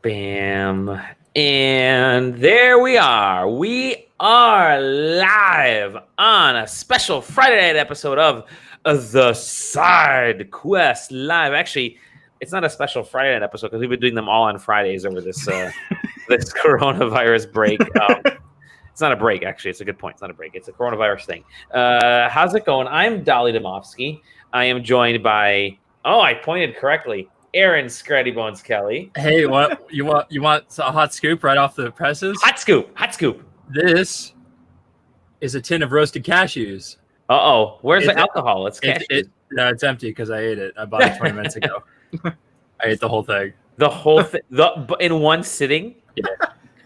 Bam. And there we are. We are live on a special Friday night episode of the SideQuest Live. Actually, it's not a special Friday night episode because we've been doing them all on Fridays over this this coronavirus break. It's not a break, actually. It's a good point. It's not a break. It's a coronavirus thing. How's it going? I'm Dali Demovsky. I am joined by, I pointed correctly, Erron Scratty Bones Kelly. Hey, what you want a hot scoop right off the presses? Hot scoop. This is a tin of roasted cashews. Where's the alcohol? It's cashews. No, it's empty because I ate it. I bought it 20 minutes ago. I ate the whole thing. The whole thing in one sitting? Yeah.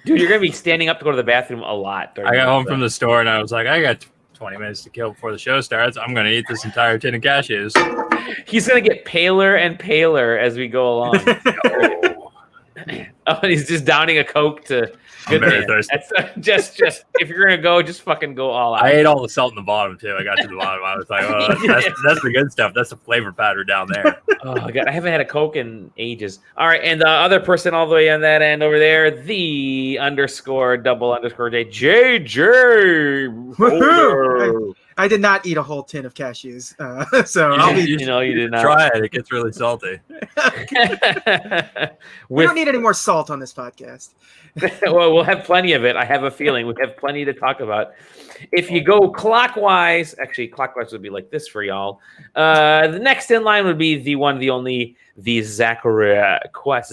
Dude, you're gonna be standing up to go to the bathroom a lot. I got home from the store and I was like, I got 20 minutes to kill before the show starts. I'm gonna eat this entire tin of cashews. He's gonna get paler and paler as we go along. And he's just downing a Coke to. Good man. That's just if you're gonna go, just fucking go all out. I ate all the salt in the bottom too. I got to the bottom. I was like, oh, that's the good stuff. That's the flavor powder down there. Oh god, I haven't had a Coke in ages. All right, and the other person all the way on that end over there, the __JJ. I did not eat a whole tin of cashews, so you did not. Try it. It gets really salty. We don't need any more salt on this podcast. Well, we'll have plenty of it. I have a feeling we have plenty to talk about. If you go clockwise, actually, clockwise would be like this for y'all. The next in line would be the one, the only, the Zachariah Quest.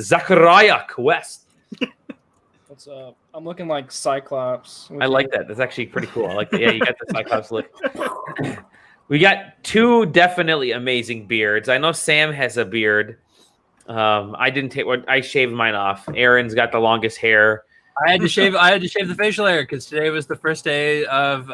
What's up? I'm looking like Cyclops. I like that. That's actually pretty cool. I like that. Yeah, you got the Cyclops look. We got two definitely amazing beards. I know Sam has a beard. I didn't take one. I shaved mine off. Aaron's got the longest hair. I had to shave the facial hair because today was the first day of.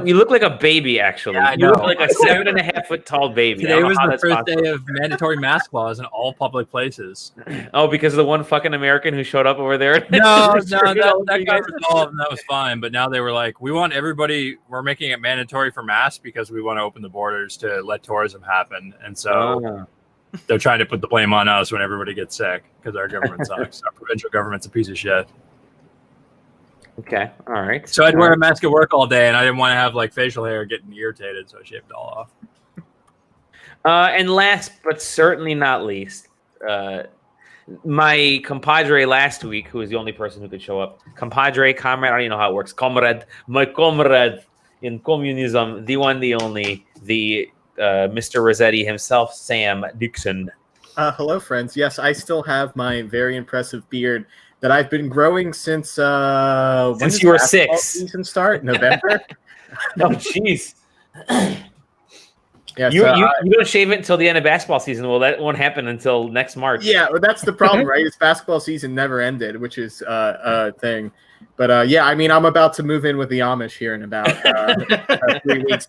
You look like a baby, actually. Yeah, you look like a 7.5 foot tall baby. Today was the first day of mandatory mask laws in all public places. Oh, because of the one fucking American who showed up over there. No, that got resolved and that was fine. But now they were like, we want everybody. We're making it mandatory for masks because we want to open the borders to let tourism happen, and so. They're trying to put the blame on us when everybody gets sick because our government sucks. Our provincial government's a piece of shit. Okay, all right. So I'd wear a mask at work all day, and I didn't want to have like facial hair getting irritated, so I shaved it all off. And last but certainly not least, my compadre last week, who was the only person who could show up, comrade, I don't even know how it works. My comrade in communism, the one, the only, the Mr. Rossetti himself, Sam Dixon. Hello, friends. Yes, I still have my very impressive beard that I've been growing since you were 6. Season start November. Oh, jeez. Yeah, you don't shave it until the end of basketball season. Well, that won't happen until next March. Yeah, well, that's the problem, right? It's basketball season never ended, which is a thing. But yeah, I mean, I'm about to move in with the Amish here in about 3 weeks.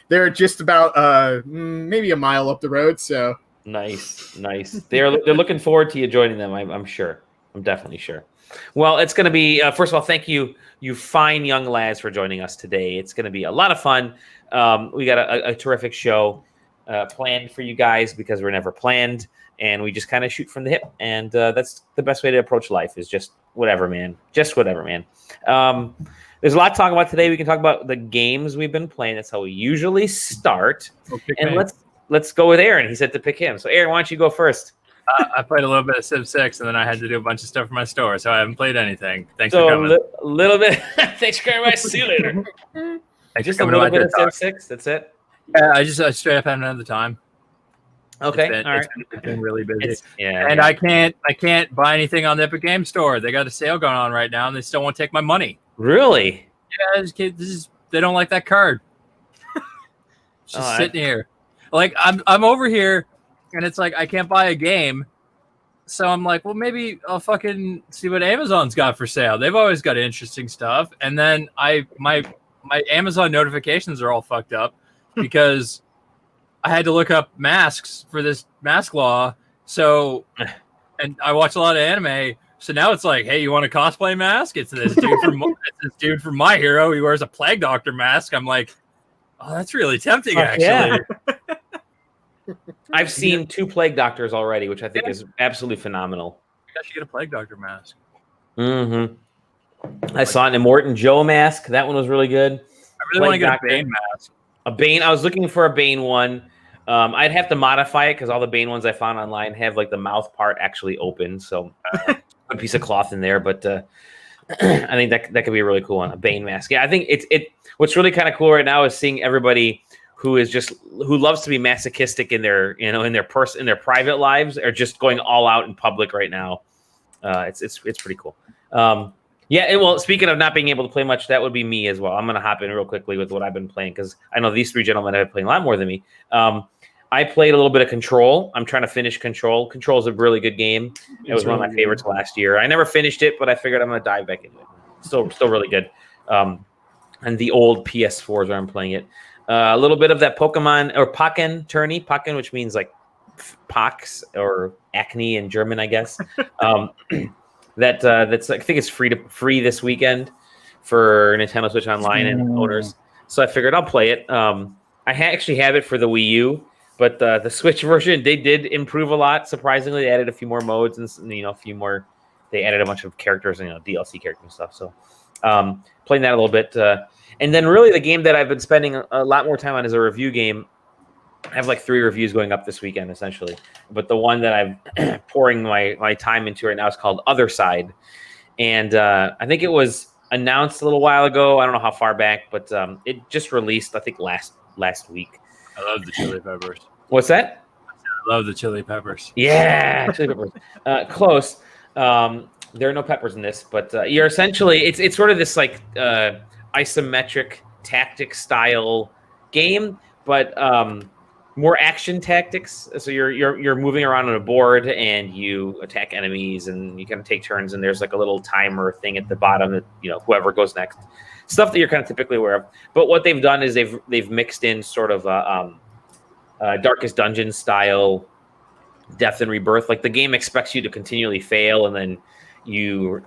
They're just about maybe a mile up the road. So nice. They're looking forward to you joining them. I'm sure. I'm definitely sure. Well, it's going to be first of all, thank you fine young lads for joining us today. It's going to be a lot of fun. We got a terrific show planned for you guys because we're never planned, and we just kind of shoot from the hip. And that's the best way to approach life is just whatever, man. Just whatever, man. There's a lot to talk about today. We can talk about the games we've been playing. That's how we usually start. And let's go with Aaron. He said to pick him. So, Aaron, why don't you go first? I played a little bit of Civ 6, and then I had to do a bunch of stuff for my store, so I haven't played anything. Thanks for coming. A little bit. Thanks for coming by. See you later. Just a little bit of Civ 6. That's it. Yeah, I straight up haven't had the time. Okay, all right. It's been really busy. I can't buy anything on the Epic Games Store. They got a sale going on right now, and they still won't take my money. Really? Yeah, they don't like that card. It's just sitting here. Like I'm over here, and it's like I can't buy a game, so I'm like, well, maybe I'll fucking see what Amazon's got for sale. They've always got interesting stuff, and then my Amazon notifications are all fucked up because I had to look up masks for this mask law. So, and I watch a lot of anime. So now it's like, hey, you want a cosplay mask? It's this dude from My Hero. He wears a Plague Doctor mask. I'm like, oh, that's really tempting, actually. Yeah. I've seen 2 Plague Doctors already, which I think is absolutely phenomenal. I should get a Plague Doctor mask. Mm-hmm. I saw an Immortan Joe mask. That one was really good. I really want to get a Bane mask. A Bane. I was looking for a Bane one. I'd have to modify it because all the Bane ones I found online have like the mouth part actually open. So a piece of cloth in there. But I think that could be a really cool one. A Bane mask. Yeah, I think it. What's really kind of cool right now is seeing everybody who loves to be masochistic in their private lives are just going all out in public right now. It's pretty cool. Yeah, well, speaking of not being able to play much, that would be me as well. I'm going to hop in real quickly with what I've been playing because I know these three gentlemen have been playing a lot more than me. I played a little bit of Control. I'm trying to finish Control. Control is a really good game. It was one of my favorites last year. I never finished it, but I figured I'm going to dive back into it. Still really good. And the old PS4s where I'm playing it. A little bit of that Pokemon or Pokken tourney. Pokken, which means like pox or acne in German, I guess. That's I think it's free this weekend for Nintendo Switch Online and owners. So I figured I'll play it. I actually have it for the Wii U, but the Switch version they did improve a lot. Surprisingly, they added a few more modes and a few more. They added a bunch of characters and DLC characters and stuff. So playing that a little bit, and then really the game that I've been spending a lot more time on is a review game. I have like 3 reviews going up this weekend, essentially. But the one that I'm pouring my time into right now is called Other Side. And I think it was announced a little while ago. I don't know how far back, but it just released, I think, last week. I love the chili peppers. What's that? I love the chili peppers. Yeah, chili peppers. Close. There are no peppers in this, but you're essentially, it's sort of this like isometric tactic style game, but more action tactics. So you're moving around on a board and you attack enemies and you kind of take turns. And there's like a little timer thing at the bottom that whoever goes next, stuff that you're kind of typically aware of. But what they've done is they've mixed in sort of Darkest Dungeon style death and rebirth. Like the game expects you to continually fail, and then you're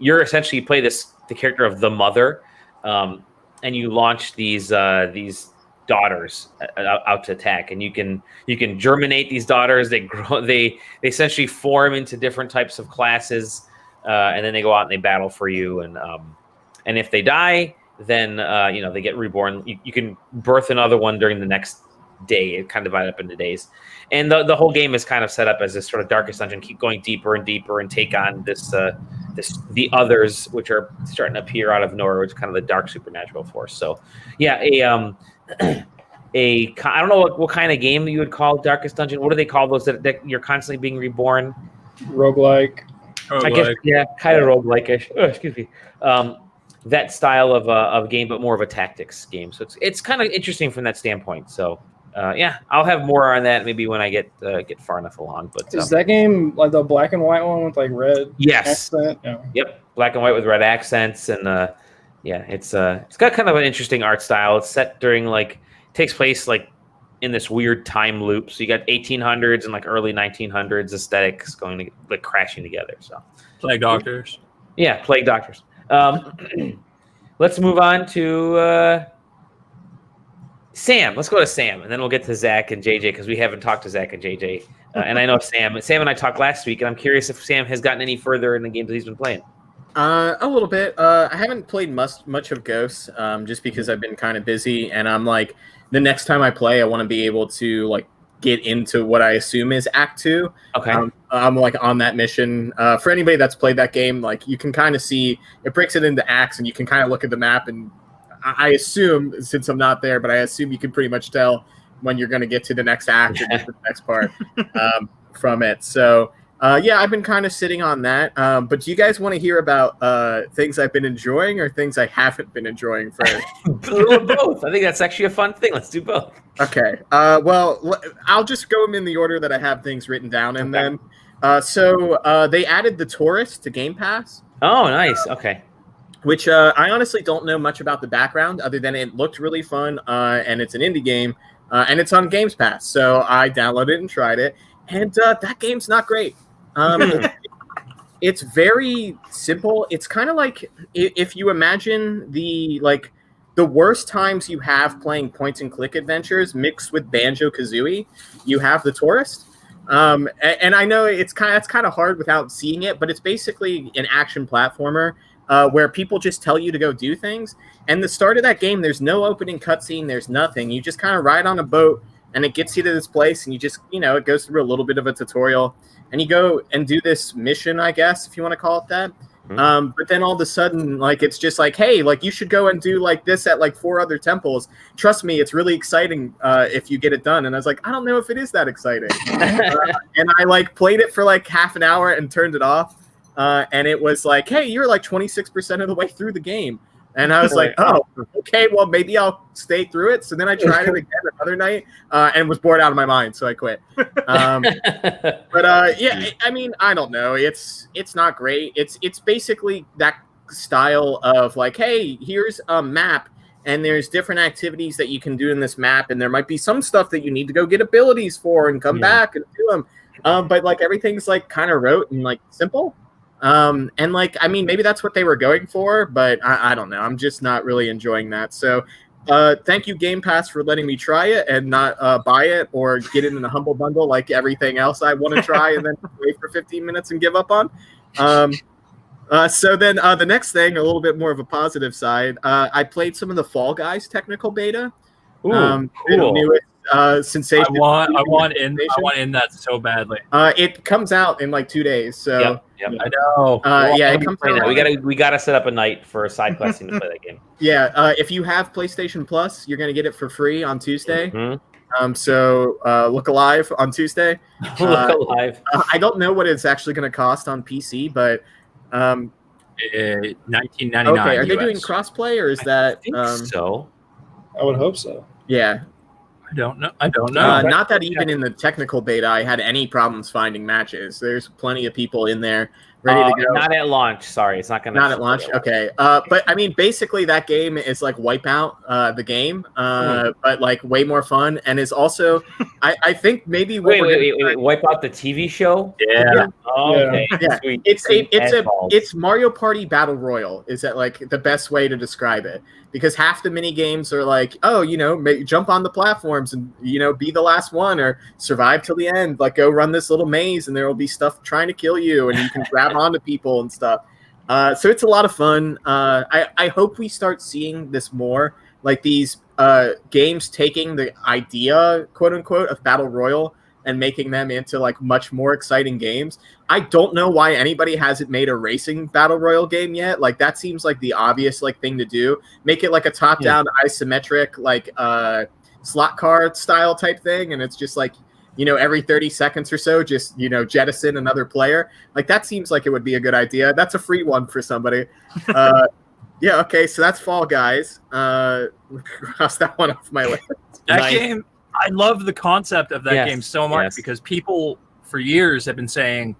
essentially play the character of the mother, and you launch these daughters out to attack, and you can germinate these daughters. They grow, they essentially form into different types of classes, and then they go out and they battle for you. And if they die, then they get reborn. You can birth another one during the next day. It kind of divided up into days, and the whole game is kind of set up as this sort of Darkest Dungeon. Keep going deeper and deeper and take on the others, which are starting to appear out of nowhere, which is kind of the dark supernatural force. So yeah, I don't know what kind of game you would call Darkest Dungeon. What do they call those that you're constantly being reborn? Roguelike. I guess, yeah, kind of roguelike-ish. Oh, excuse me. That style of game, but more of a tactics game. So it's kind of interesting from that standpoint. So yeah, I'll have more on that maybe when I get far enough along. But is that game like the black and white one with like red? Yes. Accent? Yeah. Yep, black and white with red accents, and yeah, it's got kind of an interesting art style. It's set during takes place in this weird time loop. So you got 1800s and early 1900s aesthetics going to crashing together. So Plague Doctors. Yeah, Plague Doctors. Let's move on to Sam. Let's go to Sam, and then we'll get to Zach and JJ because we haven't talked to Zach and JJ. And I know Sam and I talked last week, and I'm curious if Sam has gotten any further in the games that he's been playing. A little bit. I haven't played much of Ghosts, just because I've been kind of busy, and I'm the next time I play, I want to be able to get into what I assume is Act 2. Okay. I'm on that mission. For anybody that's played that game, you can kind of see it breaks it into acts, and you can kind of look at the map, and I assume, since I'm not there, but I assume you can pretty much tell when you're going to get to the next act or the next part from it. So. Yeah, I've been kind of sitting on that. But do you guys want to hear about things I've been enjoying or things I haven't been enjoying first? Both. I think that's actually a fun thing. Let's do both. Okay. Well, I'll just go in the order that I have things written down in them. So they added The Tourist to Game Pass. Oh, nice. Okay. Which I honestly don't know much about the background other than it looked really fun, and it's an indie game, and it's on Games Pass. So I downloaded it and tried it, and that game's not great. It's very simple. It's kind of like if you imagine the worst times you have playing point and click adventures mixed with Banjo-Kazooie, you have The Tourist. And I know that's kind of hard without seeing it, but it's basically an action platformer where people just tell you to go do things. And the start of that game, there's no opening cutscene, there's nothing. You just kind of ride on a boat, and it gets you to this place, and you just, it goes through a little bit of a tutorial, and you go and do this mission, I guess, if you want to call it that. But then all of a sudden, like, it's just like, hey, like, you should go and do like this at like 4 other temples. Trust me, it's really exciting if you get it done. And I was like, I don't know if it is that exciting. And I like played it for like half an hour and turned it off. And it was like, hey, you're like 26% of the way through the game. And I was like, oh, okay, well, maybe I'll stay through it. So then I tried it again another night and was bored out of my mind. So I quit. But yeah, I mean, I don't know. It's not great. It's basically that style of like, hey, here's a map, and there's different activities that you can do in this map. And there might be some stuff that you need to go get abilities for and come back and do them. But like everything's like kind of rote and like simple. And like, I mean, maybe that's what they were going for, but I don't know. I'm just not really enjoying that. So, thank you, Game Pass, for letting me try it and not buy it or get it in a humble bundle like everything else I want to try and then wait for 15 minutes and give up on. So then the next thing, a little bit more of a positive side, I played some of the Fall Guys technical beta. Cool. Newest sensation. I want in that so badly. It comes out in like 2 days, so Yep. I know. yeah, it comes out. We gotta set up a night for a side questing to play that game. Yeah, if you have PlayStation Plus, you're gonna get it for free on Tuesday. Mm-hmm. So look alive on Tuesday. Look alive. I don't know what it's actually gonna cost on PC, but $19.99. okay, are they doing crossplay or is that? I think so. I would hope so. Yeah. I don't know. Not that even in the technical beta I had any problems finding matches. There's plenty of people in there ready to go. Not at launch. Sorry, it's not gonna. Not at launch. Okay. But I mean, basically that game is like Wipeout, the game, but like way more fun, and is also, I think maybe. Wait, Wipeout the TV show? Yeah. Oh, okay. Yeah. Sweet. It's Mario Party Battle Royal. Is that like the best way to describe it? Because half the mini games are like, oh, jump on the platforms and be the last one or survive till the end. Like go run this little maze and there will be stuff trying to kill you and you can grab onto people and stuff. So it's a lot of fun. I hope we start seeing this more, like these games taking the idea, quote unquote, of Battle Royal and making them into like much more exciting games. I don't know why anybody hasn't made a racing battle royal game yet. Like that seems like the obvious like thing to do. Make it like a top-down isometric like slot car style type thing, and it's just like every 30 seconds or so just jettison another player. Like that seems like it would be a good idea. That's a free one for somebody. Yeah, okay, so that's Fall Guys. Cross that one off my list. That game, I love the concept of that game so much because people for years have been saying,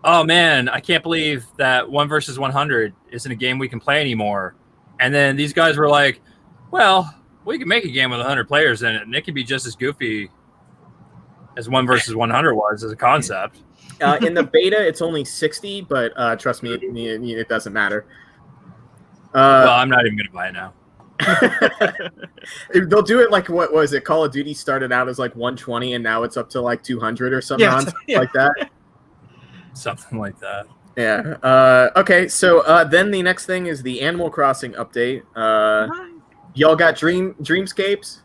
oh man, I can't believe that 1 versus 100 isn't a game we can play anymore. And then these guys were like, well, we can make a game with 100 players in it, and it can be just as goofy as 1 versus 100 was as a concept. In the beta, it's only 60, but trust me, it doesn't matter. Well, I'm not even going to buy it now. They'll do it like, what was it? Call of Duty started out as like 120 and now it's up to like 200 or something like that. Something like that. Yeah. Okay, so then the next thing is the Animal Crossing update. Y'all got Dreamscapes?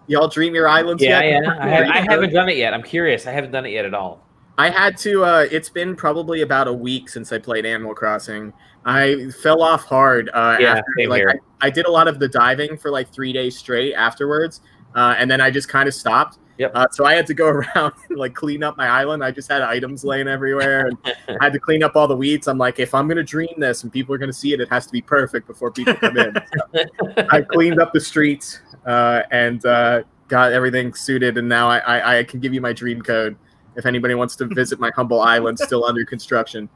Y'all dream your islands yet? Yeah. I haven't done it yet. I'm curious. I haven't done it yet at all. I had to, it's been probably about a week since I played Animal Crossing. I fell off hard after, like, I did a lot of the diving for like 3 days straight afterwards, and then I just kind of stopped. Yep. So I had to go around and like clean up my island. I just had items laying everywhere, and I had to clean up all the weeds. I'm like, if I'm gonna dream this and people are gonna see it, it has to be perfect before people come in. So I cleaned up the streets and got everything suited, and now I can give you my dream code if anybody wants to visit my humble island still under construction.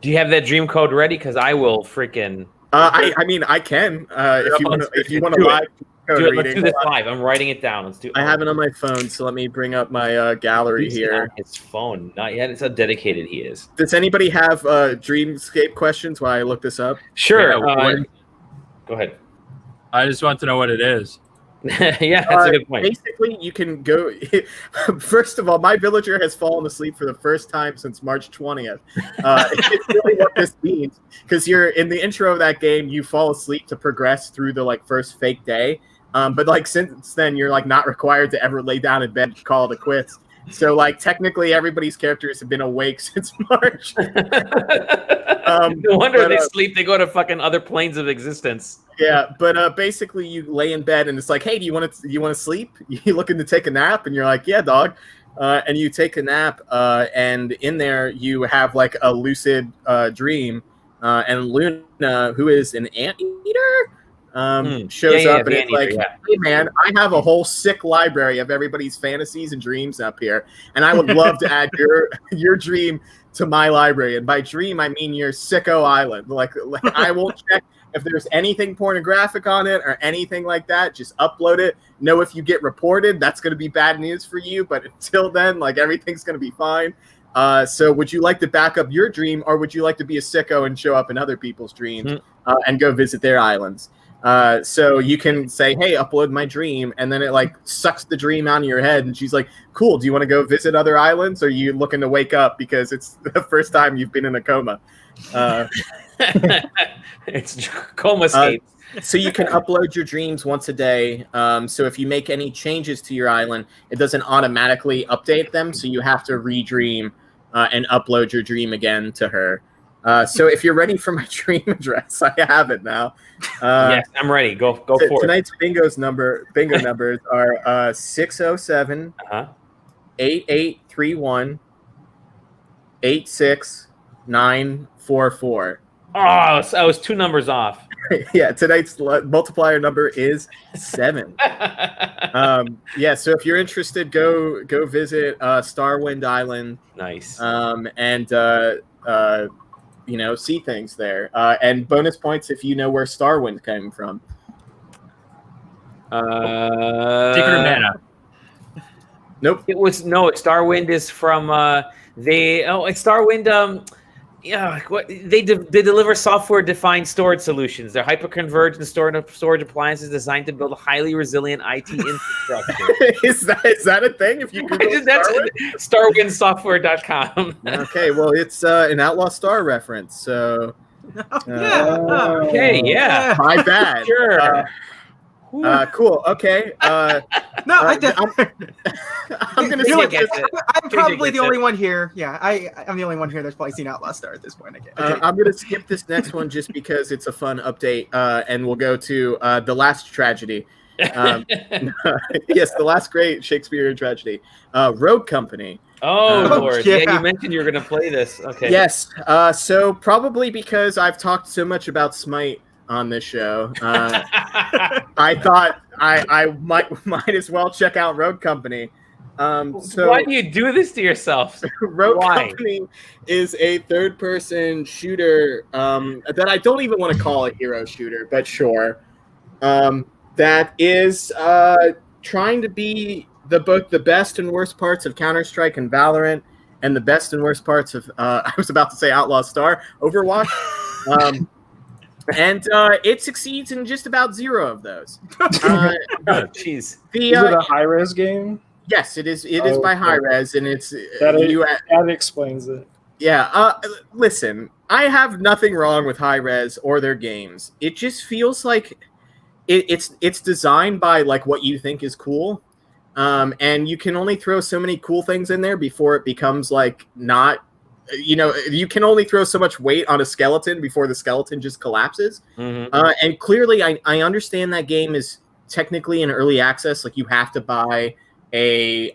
Do you have that dream code ready? Because I will freaking. I mean, I can. If you want to live code reading. Let's do this live. I'm writing it down. Let's do it. I have it on my phone, so let me bring up my gallery here. His phone. Not yet. It's how dedicated he is. Does anybody have Dreamscape questions while I look this up? Sure. Yeah, go ahead. I just want to know what it is. Yeah, that's a good point. Basically, you can go. First of all, my villager has fallen asleep for the first time since March 20th. It's really what this means, because you're in the intro of that game, you fall asleep to progress through the first fake day. But since then, you're not required to ever lay down in bed and call it quits. So technically, everybody's characters have been awake since March. No wonder they sleep. They go to fucking other planes of existence. Yeah, but basically, you lay in bed and it's like, hey, do you want to sleep? You looking to take a nap? And you're like, yeah, dog. And you take a nap, and in there you have a lucid dream, and Luna, who is an anteater, shows up and it's like, hey man, I have a whole sick library of everybody's fantasies and dreams up here, and I would love to add your dream to my library. And by dream, I mean your sicko island. I won't check if there's anything pornographic on it or anything like that. Just upload it. Know if you get reported, that's going to be bad news for you. But until then, everything's going to be fine. So would you like to back up your dream, or would you like to be a sicko and show up in other people's dreams and go visit their islands? So you can say, hey, upload my dream, and then it sucks the dream out of your head, and she's like, cool, do you want to go visit other islands, or are you looking to wake up because it's the first time you've been in a coma? It's coma state. So you can upload your dreams once a day. So if you make any changes to your island, it doesn't automatically update them, so you have to redream and upload your dream again to her. So if you're ready for my dream address, I have it now. Yes, I'm ready. Go for it. Tonight's bingo numbers are 607 8831 86944. Oh, I was 2 numbers off. Yeah, tonight's multiplier number is 7. Yeah, so if you're interested, go visit Starwind Island. Nice. And see things there. And bonus points if you know where Starwind came from. Secret of Mana. Nope. Starwind is from it's Starwind. They deliver software-defined storage solutions. They're hyper-converged and storage appliances designed to build a highly resilient IT infrastructure. Is that a thing? If you Google StarwindSoftware.com. Okay, well, it's an Outlaw Star reference, so... Okay, yeah. My bad. Sure. Cool. Okay. No, I'm gonna say I'm probably the only one here. Yeah, I'm the only one here that's probably seen Outlaw Star at this point. Okay. I'm gonna skip this next one just because it's a fun update, and we'll go to the last tragedy. Yes, the last great Shakespearean tragedy, Rogue Company. Oh Lord! Yeah, you mentioned you were gonna play this. Okay. Yes. So probably because I've talked so much about Smite on this show, I thought I might as well check out Rogue Company. So why do you do this to yourself? Rogue Company is a third-person shooter that I don't even want to call a hero shooter, but sure, that is trying to be both the best and worst parts of Counter-Strike and Valorant, and the best and worst parts of I was about to say Outlaw Star, Overwatch. And it succeeds in just about 0 of those. Jeez. Is it a high-res game? Yes, it is. It is by Hi-Res, and it's that explains it. Yeah. Listen, I have nothing wrong with Hi-Res or their games. It just feels like it's designed by what you think is cool, and you can only throw so many cool things in there before it becomes not. You can only throw so much weight on a skeleton before the skeleton just collapses. Mm-hmm. And clearly, I understand that game is technically in early access. You have to buy a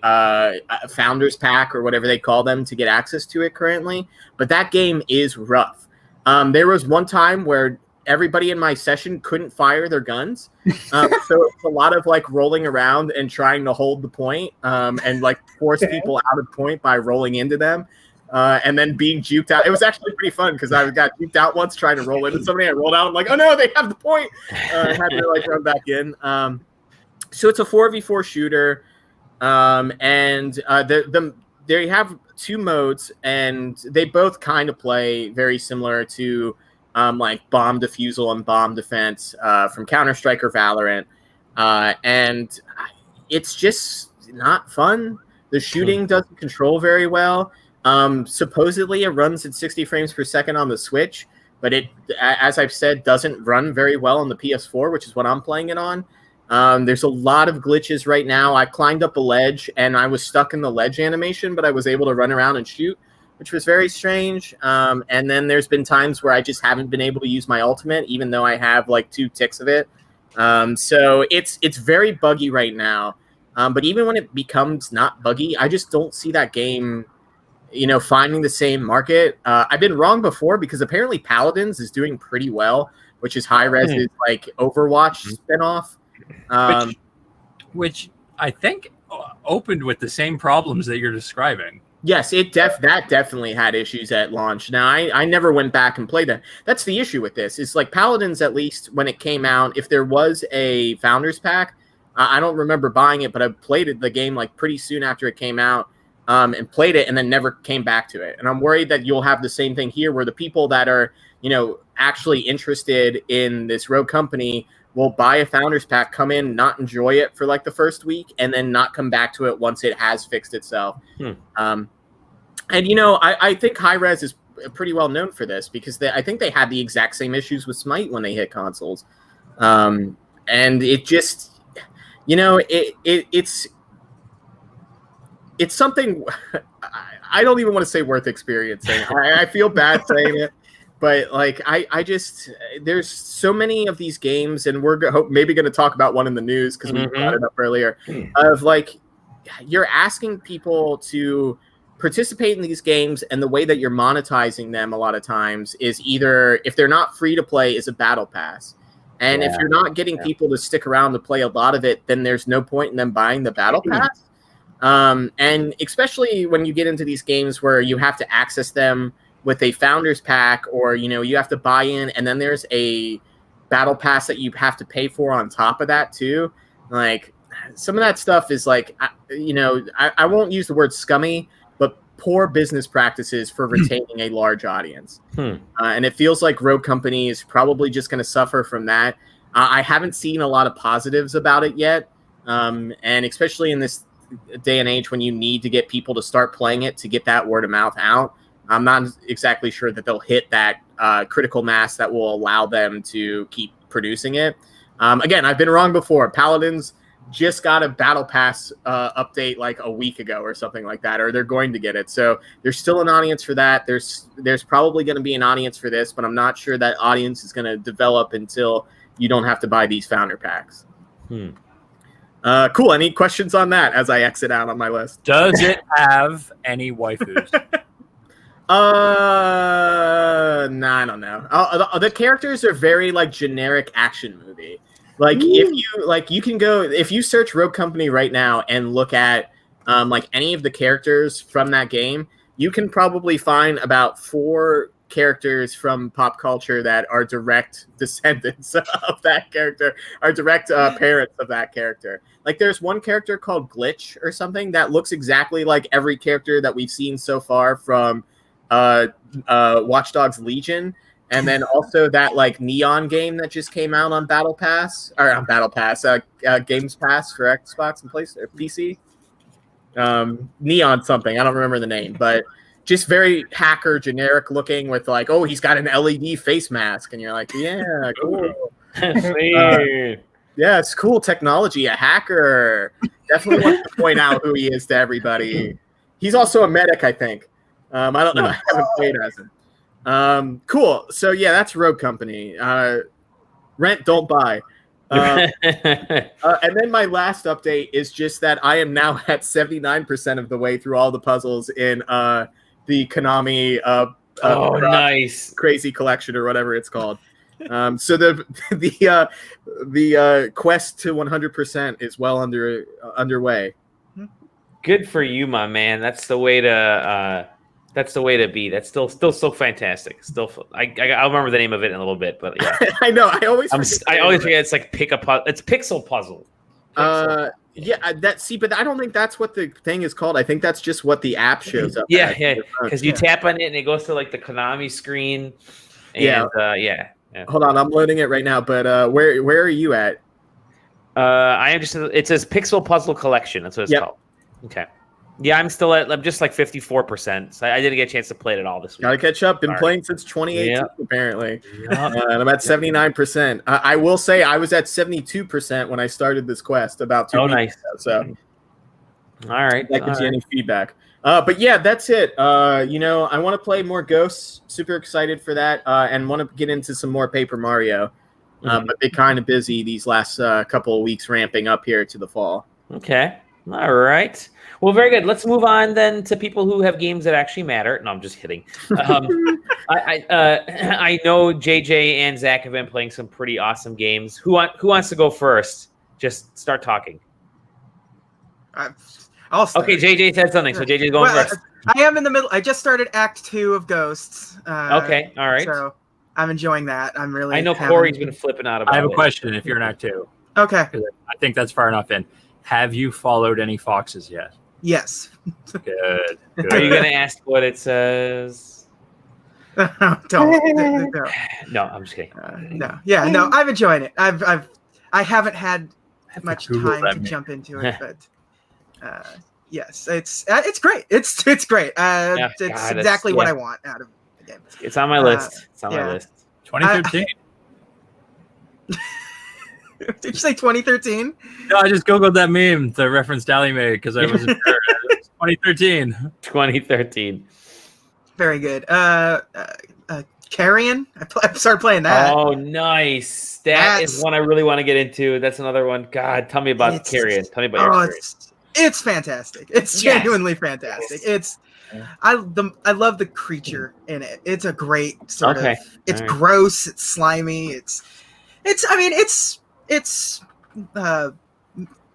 founder's pack or whatever they call them to get access to it currently. But that game is rough. There was one time where everybody in my session couldn't fire their guns. So it's a lot of rolling around and trying to hold the point and force people out of point by rolling into them. And then being juked out. It was actually pretty fun because I got juked out once trying to roll into somebody. I rolled out. I'm like, oh no, they have the point. I had to run back in. So it's a 4v4 shooter, and they have 2 modes, and they both kind of play very similar to bomb defusal and bomb defense from Counter-Strike or Valorant. and it's just not fun. The shooting doesn't control very well. Supposedly it runs at 60 frames per second on the Switch, but it, as I've said, doesn't run very well on the PS4, which is what I'm playing it on. There's a lot of glitches right now. I climbed up a ledge and I was stuck in the ledge animation, but I was able to run around and shoot, which was very strange. And then there's been times where I just haven't been able to use my ultimate, even though I have like 2 ticks of it. So it's very buggy right now. But even when it becomes not buggy, I just don't see that game, finding the same market. I've been wrong before because apparently Paladins is doing pretty well, which is Hi-Res's like Overwatch spinoff. Which I think opened with the same problems that you're describing. Yes, that definitely had issues at launch. Now, I never went back and played that. That's the issue with this. It's like Paladins, at least when it came out, if there was a Founders Pack, I don't remember buying it, but I played the game like pretty soon after it came out and played it and then never came back to it. And I'm worried that you'll have the same thing here where the people that are, actually interested in this Rogue Company will buy a Founders Pack, come in, not enjoy it for like the first week, and then not come back to it once it has fixed itself. And, I think Hi-Res is pretty well known for this because I think they had the exact same issues with Smite when they hit consoles. And it just... it's something I don't even want to say worth experiencing. I feel bad saying it, but like I just there's so many of these games, and we're maybe going to talk about one in the news because we brought it up earlier. Of like you're asking people to participate in these games, and the way that you're monetizing them a lot of times is either, if they're not free to play, is a battle pass. And if you're not getting people to stick around to play a lot of it, then there's no point in them buying the battle pass. And especially when you get into these games where you have to access them with a Founders Pack, or, you have to buy in, and then there's a battle pass that you have to pay for on top of that too. Like, some of that stuff is like, I won't use the word scummy, but poor business practices for retaining a large audience. And it feels like Rogue Company is probably just going to suffer from that. I haven't seen a lot of positives about it yet. And especially in this day and age when you need to get people to start playing it to get that word of mouth out, I'm not exactly sure that they'll hit that critical mass that will allow them to keep producing it. Again, I've been wrong before. Paladins just got a battle pass update like a week ago or something like that, or they're going to get it. So there's still an audience for that. There's probably going to be an audience for this, but I'm not sure that audience is going to develop until you don't have to buy these founder packs. Cool. Any questions on that as I exit out on my list? Does it have any waifus? Nah, I don't know. The characters are very like generic action movie. Like you can go, if you search Rogue Company right now and look at like any of the characters from that game, you can probably find about 4 characters from pop culture that are direct descendants of that character, are direct parents of that character. Like there's one character called Glitch or something that looks exactly like every character that we've seen so far from Watch Dogs Legion. And then also that like Neon game that just came out on Battle Pass, or on Battle Pass, Games Pass for Xbox and PC. Neon something, I don't remember the name, but just very hacker generic looking with like, oh, he's got an LED face mask, and you're like, yeah, cool. Yeah, it's cool technology. A hacker. Definitely want to point out who he is to everybody. He's also a medic, I think. I don't know. I haven't played as him. Cool. So yeah, that's Rogue Company. Rent, don't buy. And then my last update is just that I am now at 79% of the way through all the puzzles in the Konami nice crazy collection or whatever it's called. So the quest to 100% is well underway. Good for you, my man. That's the way to be. That's still so fantastic. I'll remember the name of it in a little bit, but yeah. I know. I always forget it's like it's Pixel Puzzle. Yeah, but I don't think that's what the thing is called. I think that's just what the app shows up. Yeah. Because you tap on it and it goes to like the Konami screen. And, yeah. Hold on, I'm loading it right now. But where are you at? I am just. It says Pixel Puzzle Collection. That's what it's called. Okay. Yeah, I'm just like 54%. So I didn't get a chance to play it at all this week. Gotta catch up. Been playing since 2018, apparently. Yep. And I'm at 79%. I will say I was at 72% when I started this quest about 2 weeks ago. So, all right. That gives you any feedback. But yeah, that's it. You know, I want to play more Ghosts. Super excited for that. And want to get into some more Paper Mario. But they're kind of busy these last couple of weeks ramping up here to the fall. Okay. All right. Well, very good. Let's move on then to people who have games that actually matter. No, I'm just kidding. I know JJ and Zach have been playing some pretty awesome games. Who wants to go first? Just start talking. I'll start. Okay, JJ said something, so JJ's going first. I am in the middle. I just started Act 2 of Ghosts. Okay, all right. So I'm enjoying that. I'm really. I know Corey's been flipping out about it. I have a question. If you're in Act 2, okay. I think that's far enough in. Have you followed any foxes yet? Yes. Good. Are you going to ask what it says? Don't. No, I'm just kidding. No. Yeah. No. I'm enjoying it. I haven't had much time to jump into it, but yes, it's great. It's great. It's exactly what I want out of the game. It's on my list. It's on my list. 2013. Did you say 2013? No, I just googled that meme to reference Dali made because I wasn't sure. 2013. 2013. Very good. Carrion. I started playing that. Oh, nice. That's one I really want to get into. That's another one. God, tell me about Carrion. Tell me about your experience. It's fantastic. It's genuinely fantastic. It's I love the creature in it. It's a great sort of. It's gross. It's slimy. It's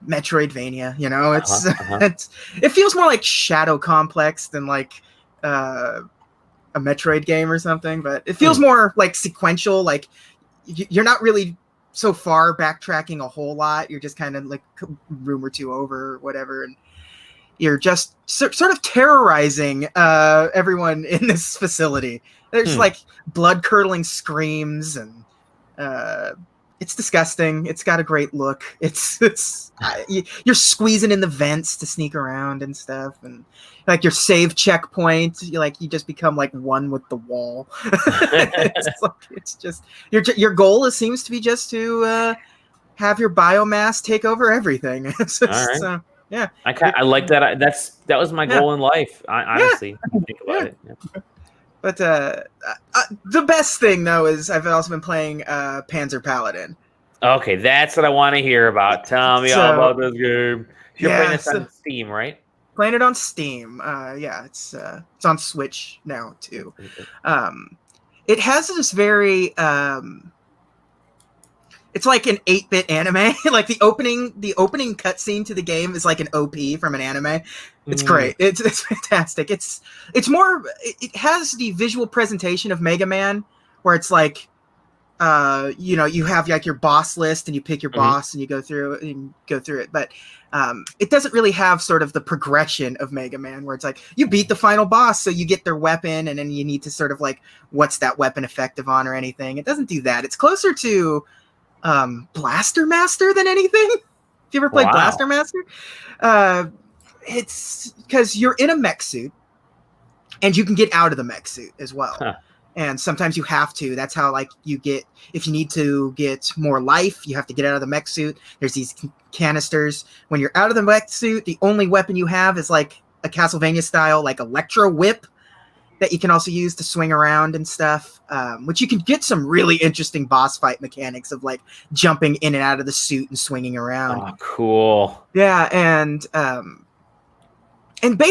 Metroidvania. You know, it feels more like Shadow Complex than like a Metroid game or something. But it feels more like sequential. Like you're not really so far backtracking a whole lot. You're just kind of like room or two over or whatever, and you're just sort of terrorizing everyone in this facility. There's like blood curdling screams, and it's disgusting. It's got a great look. You're squeezing in the vents to sneak around and stuff, and like your save checkpoint, you just become like one with the wall. it's just your goal seems to be just to have your biomass take over everything. All right. So, yeah, I like that. That was my goal in life. Honestly, think about it. Yeah. But the best thing though is I've also been playing Panzer Paladin. Okay, that's what I want to hear about. Tell me all about this game. You're playing this on Steam, right? Playing it on Steam. It's on Switch now too. It has this very it's like an 8-bit anime. Like the opening cutscene to the game is like an OP from an anime. It's great. It's fantastic. It's more. It has the visual presentation of Mega Man, where it's like, you have like your boss list and you pick your boss and you go through it. But it doesn't really have sort of the progression of Mega Man, where it's like you beat the final boss, so you get their weapon, and then you need to sort of like, what's that weapon effective on or anything. It doesn't do that. It's closer to Blaster Master than anything. If you ever played Blaster Master, it's because you're in a mech suit and you can get out of the mech suit as well. And sometimes you have to. That's how like if you need to get more life, you have to get out of the mech suit. There's these canisters. When you're out of the mech suit, the only weapon you have is like a Castlevania style like electro whip that you can also use to swing around and stuff, which you can get some really interesting boss fight mechanics of like jumping in and out of the suit and swinging around. Oh, cool. Yeah, and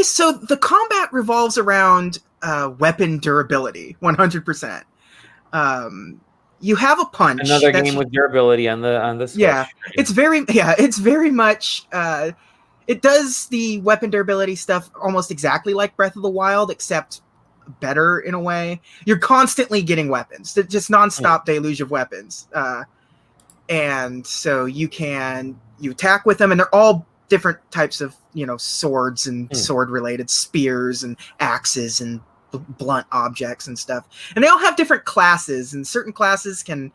so the combat revolves around weapon durability, 100%. You have a punch. Another game with durability on the Switch. Yeah, it's very much. It does the weapon durability stuff almost exactly like Breath of the Wild, except better in a way. You're constantly getting weapons. They're just nonstop deluge of weapons. And so you attack with them, and they're all different types of, swords and sword related spears and axes and blunt objects and stuff. And they all have different classes, and certain classes can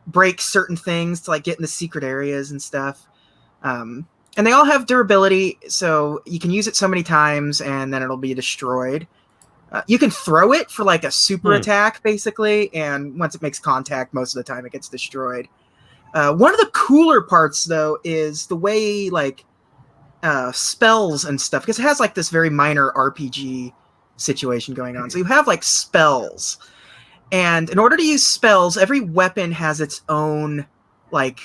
break certain things to like get in the secret areas and stuff. And they all have durability, so you can use it so many times, and then it'll be destroyed. You can throw it for like a super attack, basically, and once it makes contact, most of the time it gets destroyed. One of the cooler parts, though, is the way like spells and stuff, because it has like this very minor RPG situation going on. So you have like spells, and in order to use spells, every weapon has its own like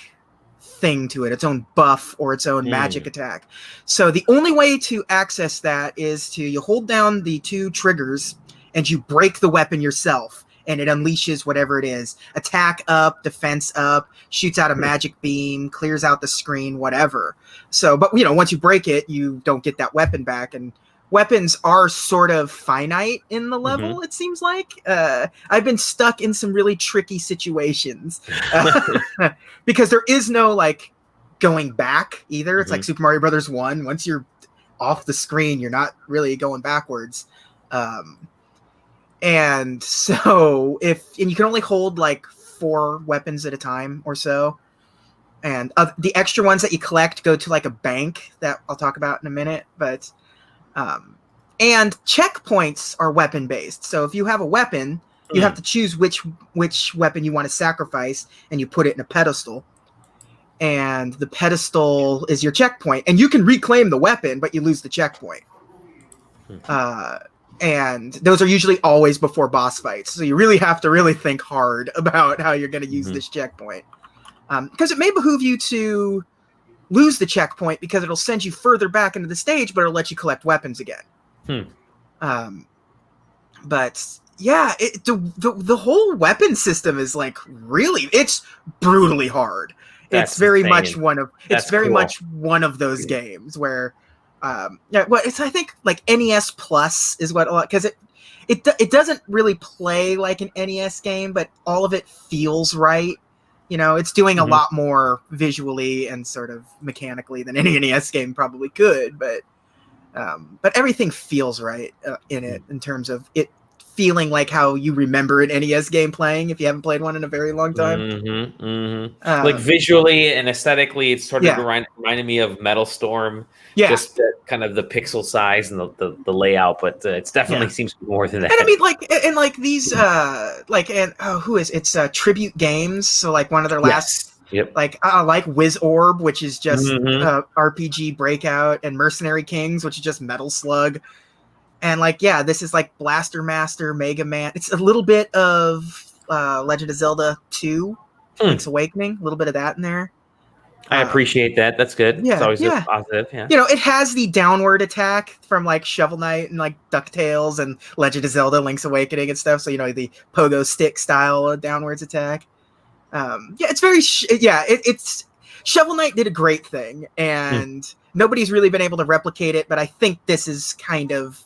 thing to it, its own buff or its own magic attack. So the only way to access that is you hold down the 2 triggers and you break the weapon yourself, and it unleashes whatever it is. Attack up, defense up, shoots out a magic beam, clears out the screen, whatever. So, but once you break it, you don't get that weapon back, and weapons are sort of finite in the level, it seems like. I've been stuck in some really tricky situations because there is no like going back either. It's like Super Mario Brothers 1. Once you're off the screen, you're not really going backwards. And so you can only hold like 4 weapons at a time or so. And the extra ones that you collect go to like a bank that I'll talk about in a minute, but and checkpoints are weapon based. So if you have a weapon, you have to choose which weapon you want to sacrifice, and you put it in a pedestal. And the pedestal is your checkpoint, and you can reclaim the weapon, but you lose the checkpoint. And those are usually always before boss fights. So you really have to really think hard about how you're going to use this checkpoint. Because it may behoove you to lose the checkpoint because it'll send you further back into the stage, but it'll let you collect weapons again. But yeah, the whole weapon system is like it's brutally hard. It's very much one of those games where it's I think like NES Plus is what, because it doesn't really play like an NES game, but all of it feels right. It's doing a lot more visually and sort of mechanically than any NES game probably could, but everything feels right in it in terms of it feeling like how you remember an NES game playing if you haven't played one in a very long time. Like visually and aesthetically, it's sort of reminded me of Metal Storm. Yeah, just kind of the pixel size and the layout, but it definitely seems more than that. And I mean, like these, who is it's Tribute Games? So like one of their last. Yep. Like Wiz Orb, which is just RPG Breakout, and Mercenary Kings, which is just Metal Slug. And this is like Blaster Master, Mega Man. It's a little bit of Legend of Zelda 2, Link's Awakening, a little bit of that in there. I appreciate that. That's good. Yeah, it's always just positive. Yeah. It has the downward attack from like Shovel Knight and like DuckTales and Legend of Zelda, Link's Awakening and stuff. So the pogo stick style downwards attack. It's very it's Shovel Knight did a great thing, and nobody's really been able to replicate it, but I think this is kind of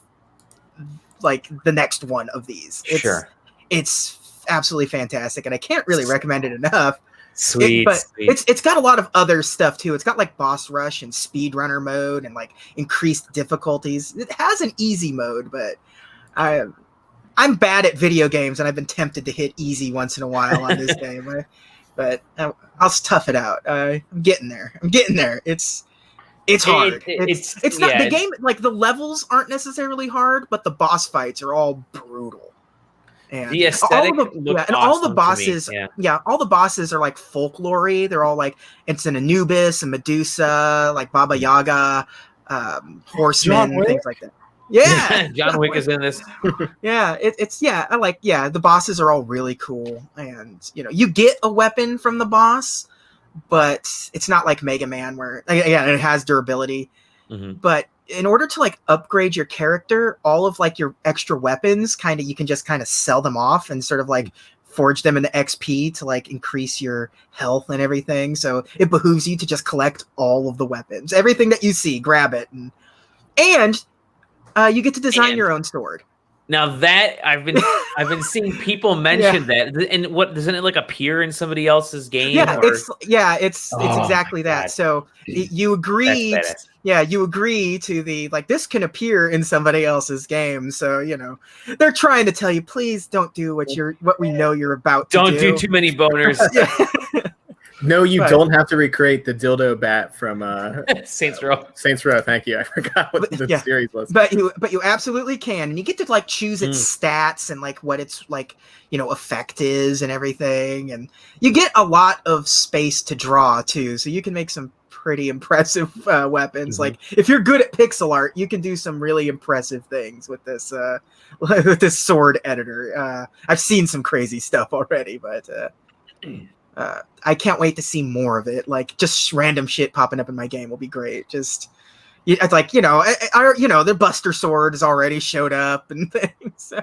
like the next one of these. It's absolutely fantastic, and I can't really recommend it enough. Sweet. It's got a lot of other stuff too. It's got like boss rush and speedrunner mode and like increased difficulties. It has an easy mode, but I'm bad at video games, and I've been tempted to hit easy once in a while on this game. But I'll tough it out. I'm getting there. It's hard. It's not the game. Like the levels aren't necessarily hard, but the boss fights are all brutal. And the aesthetic, all the bosses, all the bosses are like folklore-y. They're all like it's an Anubis, a Medusa, like Baba Yaga, horsemen, things like that. Yeah, John Wick is in this. I like the bosses are all really cool, and you get a weapon from the boss, but it's not like Mega Man where it has durability. But in order to like upgrade your character, all of like your extra weapons you can just kind of sell them off and sort of like forge them into XP to like increase your health and everything. So it behooves you to just collect all of the weapons, everything that you see, grab it, and you get to design your own sword. Now that I've been seeing people mention that, and what doesn't it like appear in somebody else's game? It's exactly that. So you agreed. You agree to the this can appear in somebody else's game. So they're trying to tell you, please don't do what we know you're about to do. Don't do too many boners. No, you don't have to recreate the dildo bat from Saints Row. Saints Row. Thank you. I forgot what the series was. But you absolutely can, and you get to like choose its stats and like what its like effect is and everything, and you get a lot of space to draw too, so you can make some pretty impressive weapons. Like if you're good at pixel art, you can do some really impressive things with this sword editor. I've seen some crazy stuff already, but I can't wait to see more of it. Like just random shit popping up in my game will be great. Just it's like the Buster Sword has already showed up and things.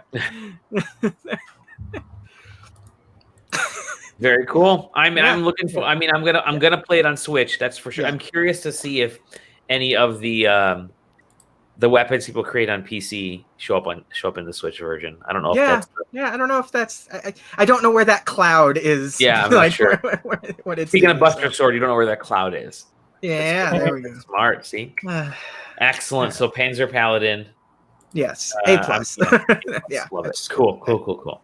Very cool. I'm looking for. I'm gonna play it on Switch. That's for sure. I'm curious to see if any of the weapons people create on PC show up in the Switch version. I don't know. I don't know if that's. I don't know where that cloud is. Yeah, I'm not sure. What it's Speaking of Buster Sword, you don't know where that cloud is. Yeah, there we go. Smart. See, excellent. So Panzer Paladin. Yes, A+. Yeah, love it. Cool.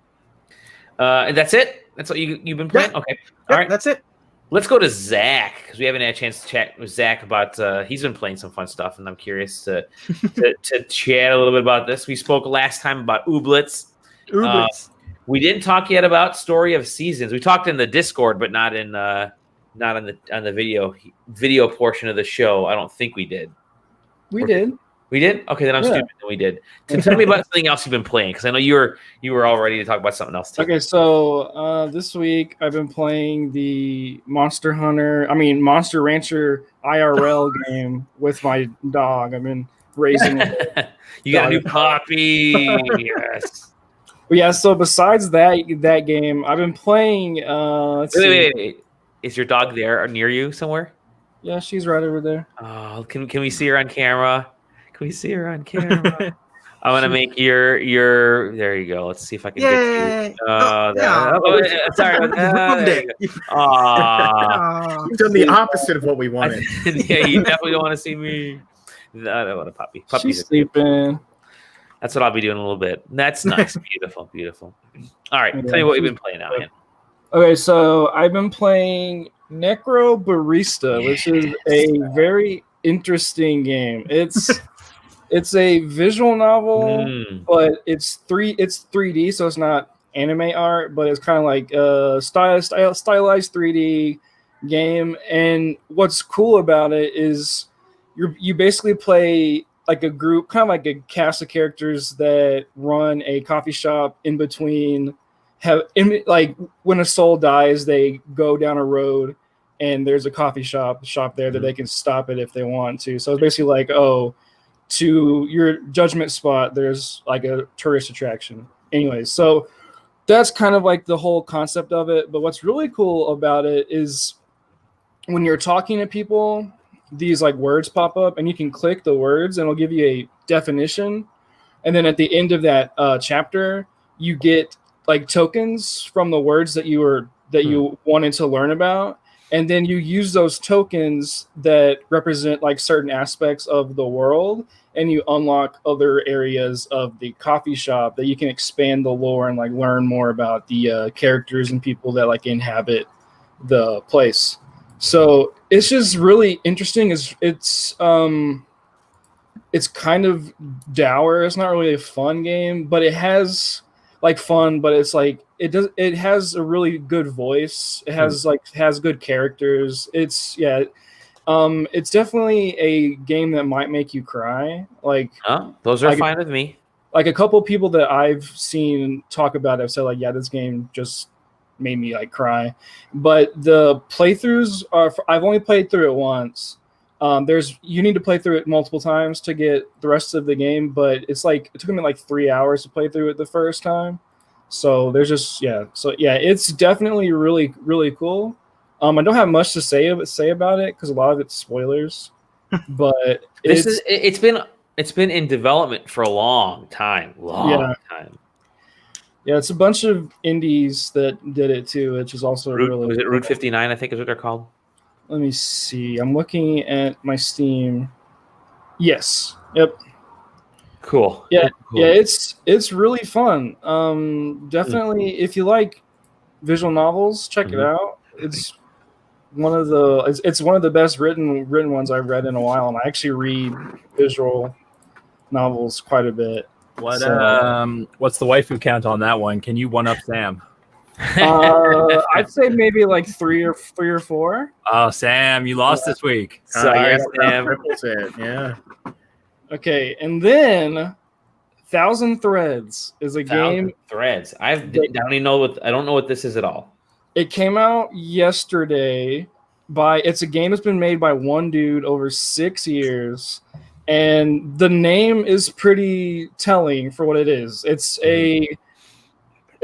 And that's it. That's what you've been playing. Yeah. Okay, all right. That's it. Let's go to Zach because we haven't had a chance to chat with Zach about. He's been playing some fun stuff, and I'm curious to chat a little bit about this. We spoke last time about Ooblets. We didn't talk yet about Story of Seasons. We talked in the Discord, but not on the video portion of the show. I don't think we did. We did. We did? Okay, then I'm stupid. Then we did. Tell me about something else you've been playing, because I know you were all ready to talk about something else too. Okay, so this week I've been playing the Monster Rancher IRL game with my dog. I've been raising it. You got a new puppy. Yes. But yeah, so besides that game, I've been playing Wait. Is your dog there or near you somewhere? Yeah, she's right over there. Oh, can we see her on camera? Can we see her on camera? I want to make your. There you go. Let's see if I can get you. Sorry. You've done the opposite of what we wanted. Yeah, you definitely don't want to see me. No, I don't want a puppy. She's sleeping. That's what I'll be doing a little bit. That's nice. Beautiful. All right. Tell me what you've been playing now, man. Okay, so I've been playing Necro Barista, which is a very interesting game. It's a visual novel, but it's 3D, so it's not anime art, but it's kind of like stylized 3D game. And what's cool about it is you basically play like a group, kind of like a cast of characters that run a coffee shop in between. Like when a soul dies, they go down a road and there's a coffee shop there that they can stop it if they want to. So it's basically like, to your judgment spot, there's like a tourist attraction. Anyways, so that's kind of like the whole concept of it. But what's really cool about it is when you're talking to people, these like words pop up and you can click the words and it'll give you a definition. And then at the end of that chapter, you get like tokens from the words that you wanted to learn about. And then you use those tokens that represent like certain aspects of the world, and you unlock other areas of the coffee shop that you can expand the lore and like learn more about the characters and people that like inhabit the place. So it's just really interesting. It's kind of dour. It's not really a fun game, but it has like fun, but it's like it has a really good voice. It has good characters. It's definitely a game that might make you cry. Like those are fine with me. Like a couple of people that I've seen talk about it have said like, yeah, this game just made me like cry. But the playthroughs I've only played through it once. You need to play through it multiple times to get the rest of the game, but it took me like 3 hours to play through it the first time. So it's definitely really, really cool. I don't have much to say about it because a lot of it's spoilers, but it's been in development for a long time. Yeah, it's a bunch of indies that did it too, which is also was it Route 59? I think is what they're called. Let me see. I'm looking at my Steam. Yes. Yep. Cool. Yeah. Cool. Yeah. It's really fun. Definitely, if you like visual novels, check it out. It's it's one of the best written ones I've read in a while, and I actually read visual novels quite a bit. What's the waifu count on that one? Can you one up Sam? I'd say maybe like three or four. Oh, Sam, you lost this week. Sorry, Sam. Sam. Yeah. Okay, and then Thousand Threads is a game. Threads. I don't know what this is at all. It came out yesterday. It's a game that's been made by one dude over 6 years, and the name is pretty telling for what it is.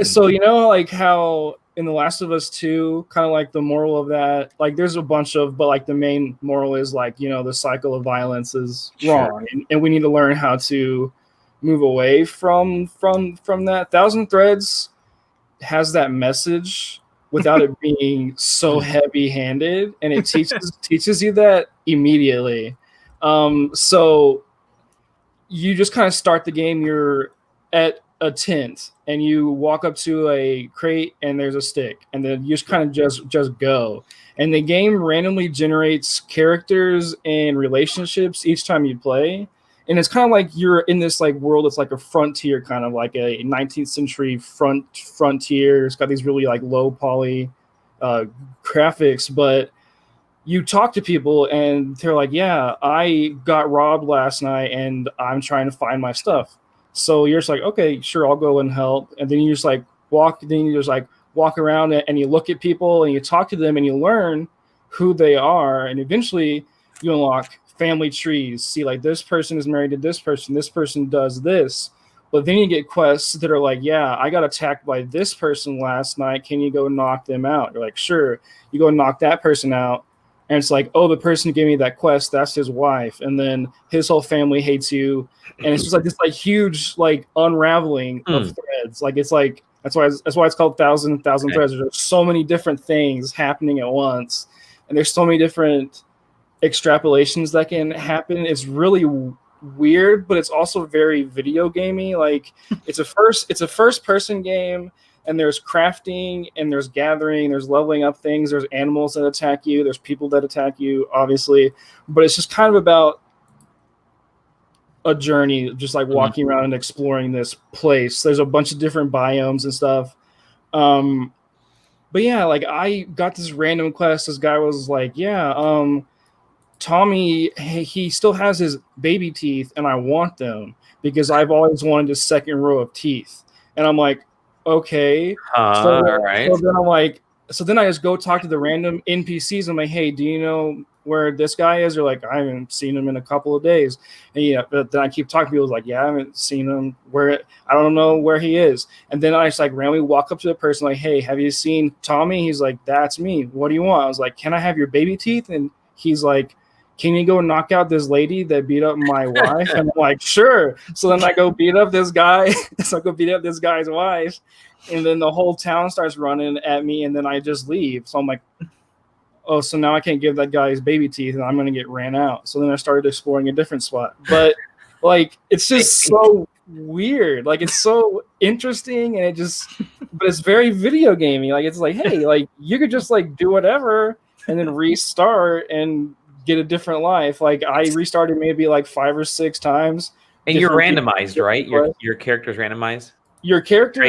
So like how in The Last of Us 2, kind of like the moral of that, like there's a bunch of, but like the main moral is like, the cycle of violence is wrong, and we need to learn how to move away from that. Thousand Threads has that message without it being so heavy-handed, and it teaches you that immediately. So you just kind of start the game. You're at a tent, and you walk up to a crate, and there's a stick, and then you just kind of just go. And the game randomly generates characters and relationships each time you play. And it's kind of like you're in this like world that's like a frontier, kind of like a 19th century frontier. It's got these really like low poly graphics, but you talk to people and they're like, yeah, I got robbed last night and I'm trying to find my stuff. So you're just like, okay, sure, I'll go and help. And then you just like walk around and you look at people and you talk to them and you learn who they are. And eventually you unlock family trees, see like this person is married to this person does this. But then you get quests that are like, yeah, I got attacked by this person last night, can you go knock them out? You're like, sure. You go knock that person out, and it's like, oh, the person who gave me that quest, that's his wife, and then his whole family hates you. And it's just like this like huge like unraveling of threads. Like it's like that's why it's called thousand threads. There's so many different things happening at once, and there's so many different extrapolations that can happen. It's really weird, but it's also very video gamey. Like it's a first person game, and there's crafting and there's gathering, there's leveling up things, there's animals that attack you, there's people that attack you, obviously, but it's just kind of about a journey, just like walking around and exploring this place. There's a bunch of different biomes and stuff. But yeah, like I got this random quest. This guy was like, yeah, Tommy, he still has his baby teeth, and I want them because I've always wanted a second row of teeth. And I'm like, okay. All right. So then I just go talk to the random NPCs. I'm like, hey, do you know where this guy is? They're like, I haven't seen him in a couple of days. And but then I keep talking to people like, yeah, I haven't seen him. I don't know where he is. And then I just like randomly walk up to the person like, hey, have you seen Tommy? He's like, that's me. What do you want? I was like, can I have your baby teeth? And he's like, can you go knock out this lady that beat up my wife? And I'm like, sure. So then I go beat up this guy. So I go beat up this guy's wife. And then the whole town starts running at me, and then I just leave. So I'm like, oh, so now I can't give that guy his baby teeth, and I'm going to get ran out. So then I started exploring a different spot. But, like, it's just so weird. Like, it's so interesting, and but it's very video gamey. Like, it's like, hey, like, you could just, like, do whatever and then restart and get a different life. Like I restarted maybe like 5 or 6 times. And you're randomized, right? Your character's randomized. Your character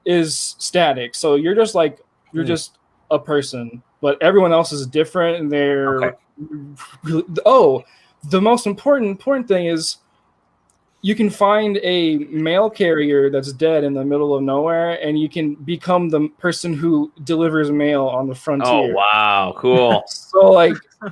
is static, so you're just like just a person, but everyone else is different, and they're the most important thing is you can find a mail carrier that's dead in the middle of nowhere, and you can become the person who delivers mail on the frontier. Oh, wow. Cool.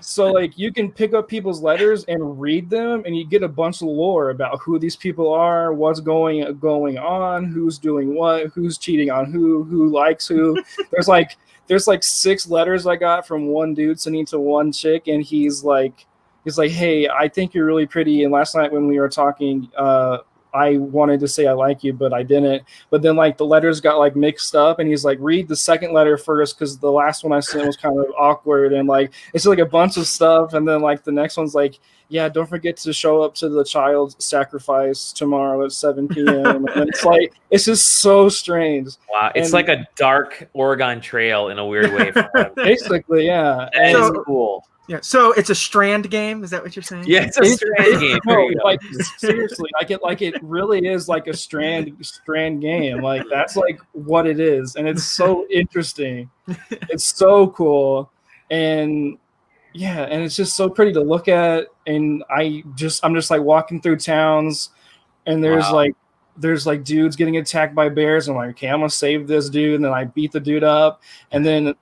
So you can pick up people's letters and read them, and you get a bunch of lore about who these people are, what's going on, who's doing what, who's cheating on who likes who. There's like 6 letters I got from one dude sending to one chick, and he's like, hey, I think you're really pretty. And last night when we were talking, I wanted to say I like you, but I didn't. But then like the letters got like mixed up, and he's like, read the second letter first because the last one I sent was kind of awkward, and like it's like a bunch of stuff, and then like the next one's like, yeah, don't forget to show up to the child sacrifice tomorrow at 7 p.m. And it's like it's just so strange. Wow, it's like a dark Oregon Trail in a weird way. Basically, yeah. That is cool. Yeah, so it's a Strand game. Is that what you're saying? Yeah, it's a Strand game. No, like seriously, it really is like a Strand game. Like that's like what it is, and it's so interesting. It's so cool, and yeah, and it's just so pretty to look at. And I'm just like walking through towns, and there's like dudes getting attacked by bears. I'm like, okay, I'm gonna save this dude, and then I beat the dude up, and then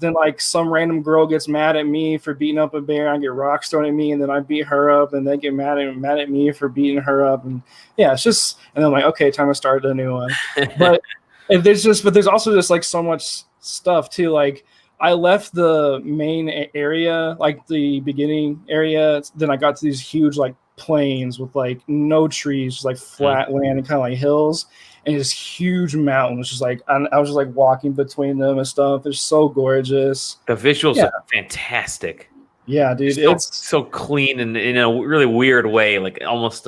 like some random girl gets mad at me for beating up a bear. I get rocks thrown at me, and then I beat her up, and they get mad at me for beating her up, and yeah, it's just, and I'm like, okay, time to start a new one. But there's also just like so much stuff too. Like I left the main area, like the beginning area, then I got to these huge like plains with like no trees, just like flat land and kind of like hills, and just huge mountains. Just like I was just like walking between them and stuff. It's so gorgeous. The visuals are fantastic. Yeah, dude, it's so clean and in a really weird way, like almost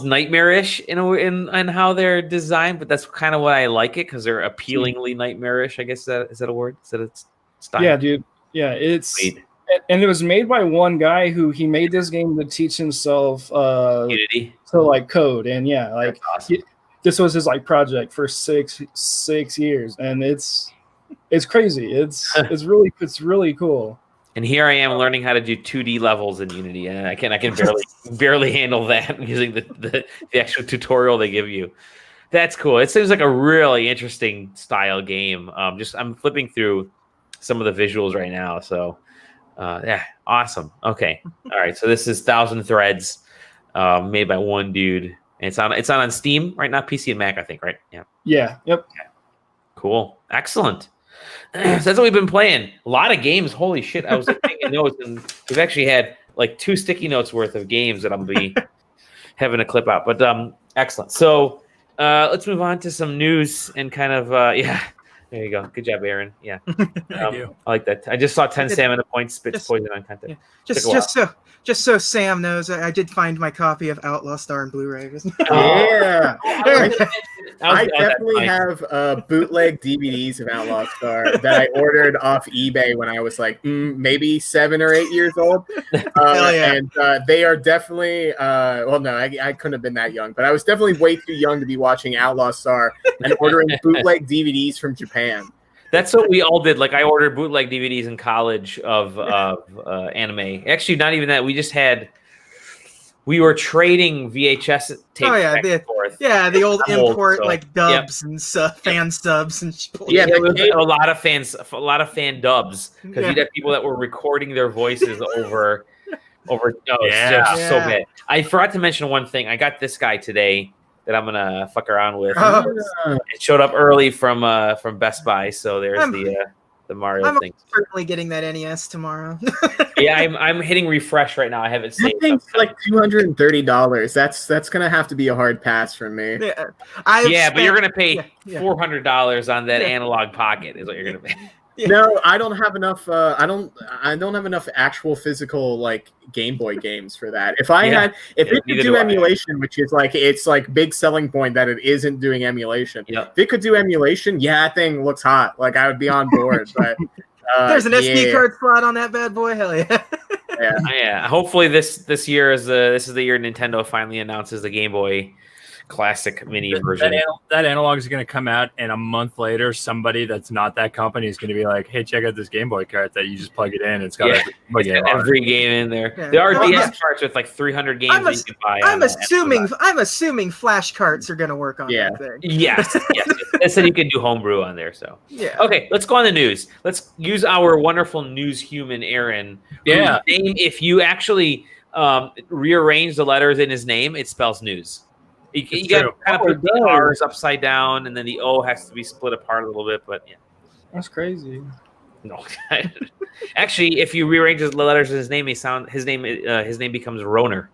nightmarish in how they're designed. But that's kind of why I like it, because they're appealingly nightmarish. I guess is that a word? Is that its style? Yeah, dude. Yeah, and it was made by one guy who he made this game to teach himself Unity to like code, and yeah, like awesome. This was his like project for six years, and it's crazy. It's really cool. And here I am learning how to do 2D levels in Unity, and I can barely handle that using the actual tutorial they give you. That's cool. It seems like a really interesting style game. I'm flipping through some of the visuals right now, so. Yeah, awesome. Okay, all right. So this is 1,000 Threads, made by one dude. And it's on Steam right now, PC and Mac, I think, right? Yeah. Yeah. Yep. Okay. Cool. Excellent. So that's what we've been playing. A lot of games. Holy shit! I was taking notes, and we've actually had like 2 sticky notes worth of games that I'm gonna be having a clip out. But excellent. So let's move on to some news and kind of yeah. There you go. Good job, Aaron. Yeah. Thank you. I like that. I just saw 10 stamina points, spits poison on content. Yeah. Just so Sam knows, I did find my copy of Outlaw Star and Blu-ray. Yeah. I definitely have bootleg DVDs of Outlaw Star that I ordered off eBay when I was like maybe 7 or 8 years old. Hell yeah. And they are definitely, well, no, I couldn't have been that young, but I was definitely way too young to be watching Outlaw Star and ordering bootleg DVDs from Japan. That's what we all did. Like I ordered bootleg DVDs in college of anime. Actually, not even that. We were trading VHS tapes back and forth. Yeah, the old import like dubs and fan subs and shit. Yeah, there was a lot of fan dubs, because you'd have people that were recording their voices over. So bad. I forgot to mention one thing. I got this guy today that I'm gonna fuck around with. It showed up early from Best Buy, so there's the Mario thing. I'm certainly getting that NES tomorrow. Yeah, I'm hitting refresh right now. I have it saved. That thing's like $230. That's gonna have to be a hard pass for me. Yeah, but you're gonna pay $400 on that analog pocket. Is what you're gonna pay. Yeah. No, I don't have enough. I don't have enough actual physical like Game Boy games for that. If it could do emulation, which is like it's like big selling point that it isn't doing emulation. Yep. If it could do emulation, that thing looks hot. Like I would be on board. But there's an SD card slot on that bad boy. Hell yeah. Yeah. Hopefully this year is the year Nintendo finally announces the Game Boy Classic mini version. That analog is going to come out, and a month later, somebody that's not that company is going to be like, "Hey, check out this Game Boy cart that you just plug it in. It's got every game in there." Yeah. There are DS carts with like 300 games that you can buy. I'm assuming flash carts are going to work on that thing. Yes. It said you can do homebrew on there. So okay, let's go on the news. Let's use our wonderful news human, Erron. Yeah. Name, if you actually rearrange the letters in his name, it spells news. You got to kind of put the R's upside down, and then the O has to be split apart a little bit. But yeah, that's crazy. No, actually, if you rearrange the letters in his name, his name becomes Roner.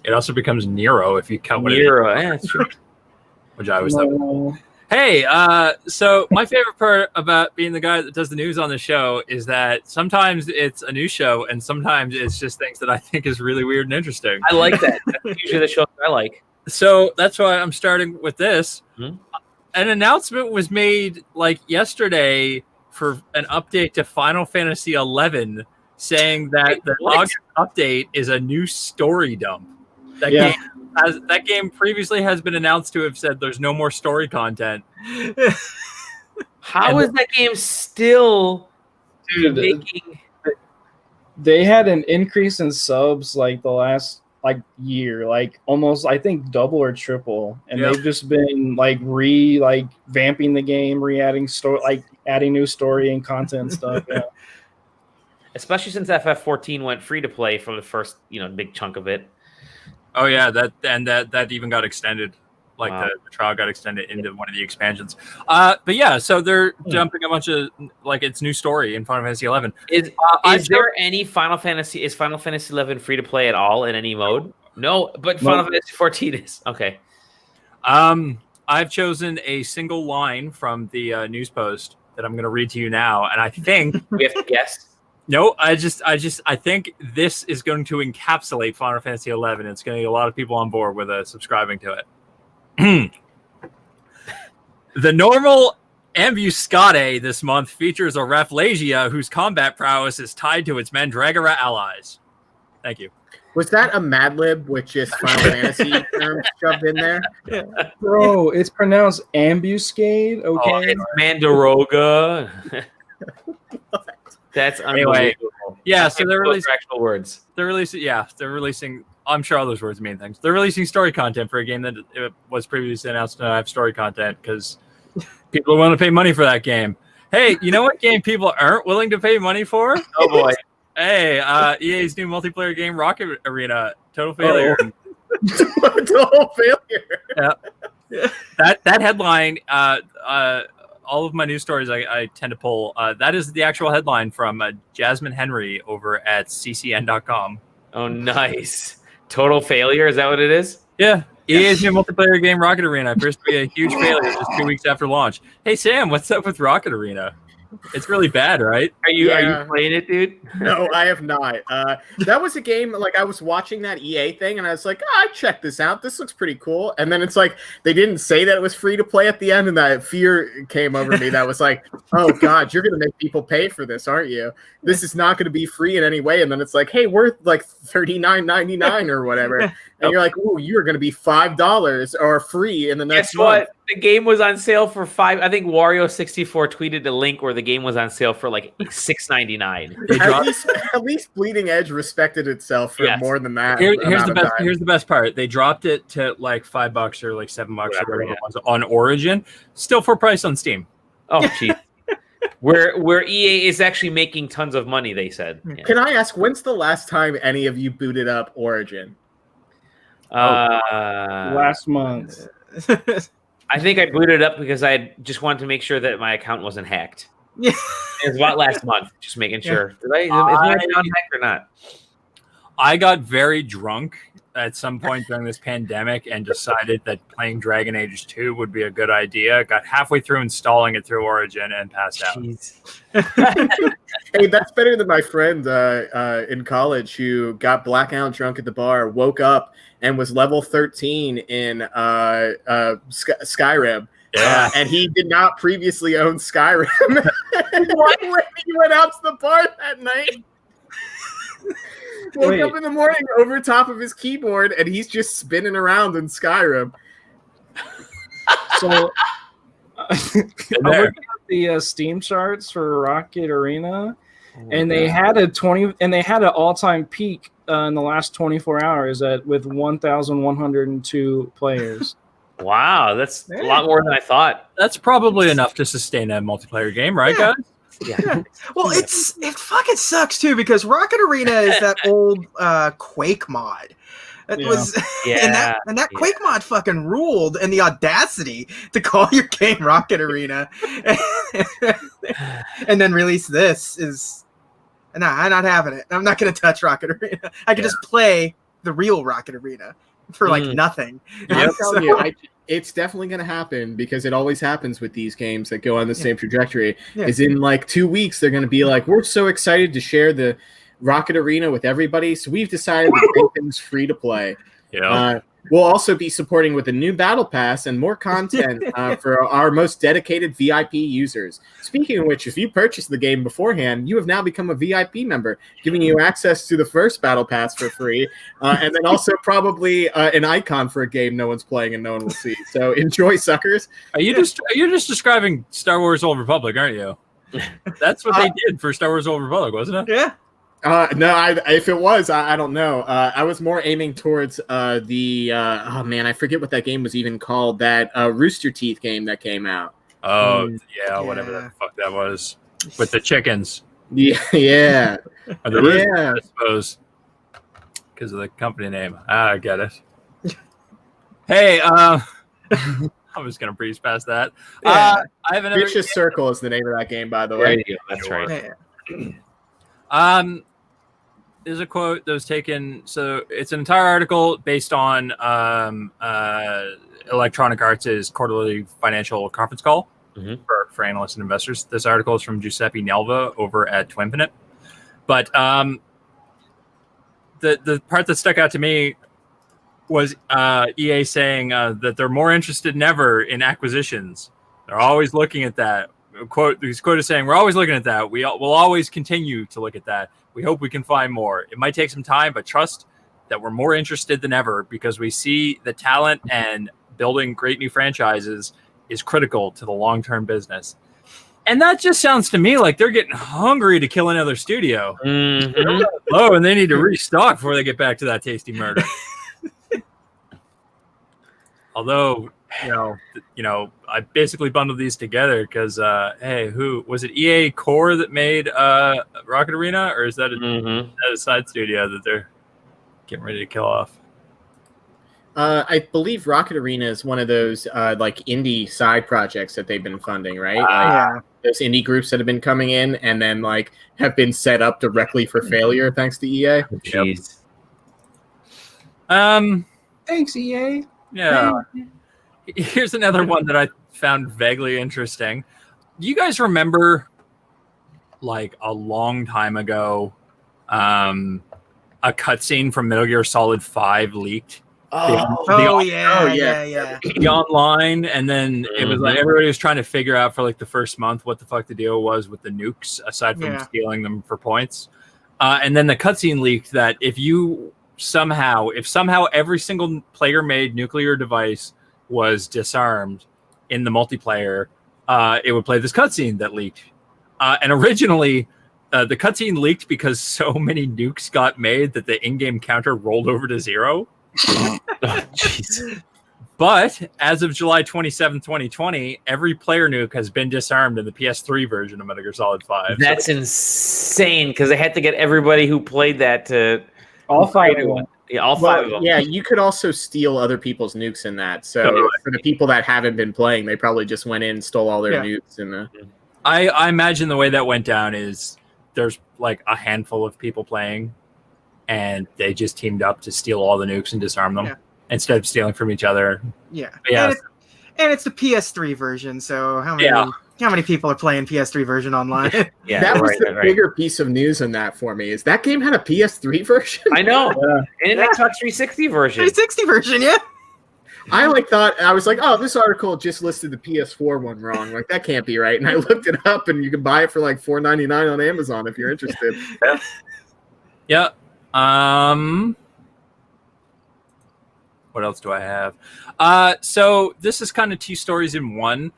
It also becomes Nero if you cut what Nero, yeah, that's true. which I always thought. Hey, so my favorite part about being the guy that does the news on the show is that sometimes it's a news show and sometimes it's just things that I think is really weird and interesting. I like that. That's usually the show I like. So that's why I'm starting with this. Hmm? An announcement was made like yesterday for an update to Final Fantasy XI, saying that the August update is a new story dump. That game previously has been announced to have said there's no more story content. How is that game still making? They had an increase in subs like the last year, like almost I think double or triple, and they've just been vamping the game, re-adding story, adding new story and content and stuff. Yeah. Especially since FF14 went free to play for the first big chunk of it. Oh yeah, that even got extended. The trial got extended into one of the expansions. But yeah, so they're dumping a bunch of its new story in Final Fantasy XI. Is there any Final Fantasy? Is Final Fantasy XI free to play at all in any mode? No, but Final Fantasy 14 is okay. I've chosen a single line from the news post that I'm going to read to you now, and I think we have to guess. No, I think this is going to encapsulate Final Fantasy XI. It's going to get a lot of people on board with subscribing to it. The normal Ambuscade this month features a Rafflesia whose combat prowess is tied to its Mandragora allies. Thank you. Was that a Mad Lib with just Final Fantasy terms shoved in there? Yeah. Bro, it's pronounced Ambuscade, okay? Oh, it's Mandaroga. That's unbelievable. Yeah, so they're releasing actual words. They're releasing. I'm sure all those words mean things. They're releasing story content for a game that was previously announced to have story content because people want to pay money for that game. Hey, you know what game people aren't willing to pay money for? Oh boy! Hey, EA's new multiplayer game, Rocket Arena, total failure. Total failure. Yeah. That headline. All of my news stories I tend to pull. That is the actual headline from Jasmine Henry over at ccn.com. Oh, nice. Total failure? Is that what it is? Yeah. EA's new multiplayer game, Rocket Arena, appears to be a huge failure just 2 weeks after launch. Hey, Sam, what's up with Rocket Arena? It's really bad, right? Are you playing it, dude? No, I have not. That was a game, I was watching that EA thing, and I was like, I checked this out. This looks pretty cool. And then it's like, they didn't say that it was free to play at the end, and that fear came over me that was like, oh, God, you're going to make people pay for this, aren't you? This is not going to be free in any way. And then it's like, hey, worth $39.99 or whatever. And you're like, ooh, you're going to be $5 or free in the next month. What? The game was on sale for $5. I think Wario64 tweeted a link where the game was on sale for $6.99. At least Bleeding Edge respected itself for more than that. Here's the best part. They dropped it to $5 or $7 or whatever it was on Origin. Still full price on Steam. Oh, geez. Where EA is actually making tons of money, they said. Yeah. Can I ask, when's the last time any of you booted up Origin? Last month. I think I booted it up because I just wanted to make sure that my account wasn't hacked. Yeah. It was about last month, just making sure. Is my account hacked or not? I got very drunk at some point during this pandemic and decided that playing Dragon Age 2 would be a good idea. Got halfway through installing it through Origin and passed out. Hey, that's better than my friend in college who got blackout drunk at the bar, woke up, and was level 13 in Skyrim. Yeah. And he did not previously own Skyrim. Why when he went out to the bar that night? Woke up in the morning over top of his keyboard, and he's just spinning around in Skyrim. So, I'm looking at the Steam charts for Rocket Arena, and they had an all-time peak in the last 24 hours with 1,102 players. Wow, that's a lot more than I thought. That's probably enough to sustain a multiplayer game, right, guys? Yeah. Well, it fucking sucks too because Rocket Arena is that old Quake mod. And that Quake mod fucking ruled, and the audacity to call your game Rocket Arena and then release this is I'm not having it. I'm not going to touch Rocket Arena. I can just play the real Rocket Arena for like nothing. I'm telling you, it's definitely going to happen because it always happens with these games that go on the same trajectory. Is in like 2 weeks they're going to be like, we're so excited to share the Rocket Arena with everybody, so we've decided to make things free to play. We'll also be supporting with a new battle pass and more content for our most dedicated VIP users. Speaking of which, if you purchase the game beforehand, you have now become a VIP member, giving you access to the first battle pass for free, and then also probably an icon for a game no one's playing and no one will see. So enjoy, suckers. You're just describing Star Wars Old Republic, aren't you? That's what they did for Star Wars Old Republic, wasn't it? Yeah. No, if it was, I don't know. I was more aiming towards oh man, I forget what that game was even called. That Rooster Teeth game that came out. Oh whatever the fuck that was with the chickens. Yeah. Or the roosters, I suppose, because of the company name. I get it. Hey, I'm just gonna breeze past that. I have another. Vicious Circle is the name of that game, by the way. That's right. There's a quote that was taken. So it's an entire article based on Electronic Arts' quarterly financial conference call for analysts and investors. This article is from Giuseppe Nelva over at Twinfinite. But the part that stuck out to me was EA saying that they're more interested than ever in acquisitions. They're always looking at that. His quote is saying, we're always looking at that. We'll always continue to look at that. We hope we can find more. It might take some time, but trust that we're more interested than ever because we see the talent and building great new franchises is critical to the long-term business. And that just sounds to me like they're getting hungry to kill another studio. Oh, and they need to restock before they get back to that tasty murder. Although, you know, I basically bundled these together because, hey, who was it? EA Core that made Rocket Arena, or is that a side studio that they're getting ready to kill off? I believe Rocket Arena is one of those like indie side projects that they've been funding, right? Those indie groups that have been coming in and then like have been set up directly for failure thanks to EA. Jeez. Thanks, EA. Yeah. Here's another one that I found vaguely interesting. Do you guys remember, like a long time ago, a cutscene from Metal Gear Solid 5 leaked? Yeah. The online, and then it was like everybody was trying to figure out for like the first month what the fuck the deal was with the nukes, aside from stealing them for points. And then the cutscene leaked that if somehow every single player-made nuclear device was disarmed in the multiplayer, it would play this cutscene that leaked. And originally, the cutscene leaked because so many nukes got made that the in-game counter rolled over to 0. But as of July 27, 2020, every player nuke has been disarmed in the PS3 version of Metal Gear Solid 5. That's insane because they had to get everybody who played that to all 5 of them. Yeah, all 5 of them. Yeah, you could also steal other people's nukes in that. So for the people that haven't been playing, they probably just went in and stole all their nukes. I imagine the way that went down is there's like a handful of people playing, and they just teamed up to steal all the nukes and disarm them instead of stealing from each other. Yeah. Yeah. And it's the PS3 version, so how many people are playing PS3 version online? That was the bigger piece of news in that for me. Is that game had a PS3 version? I know. And an Xbox 360 version. 360 version, yeah. I was like, oh, this article just listed the PS4 one wrong. Like that can't be right. And I looked it up, and you can buy it for like $4.99 on Amazon if you're interested. Yeah. What else do I have? So this is kind of 2 stories in one.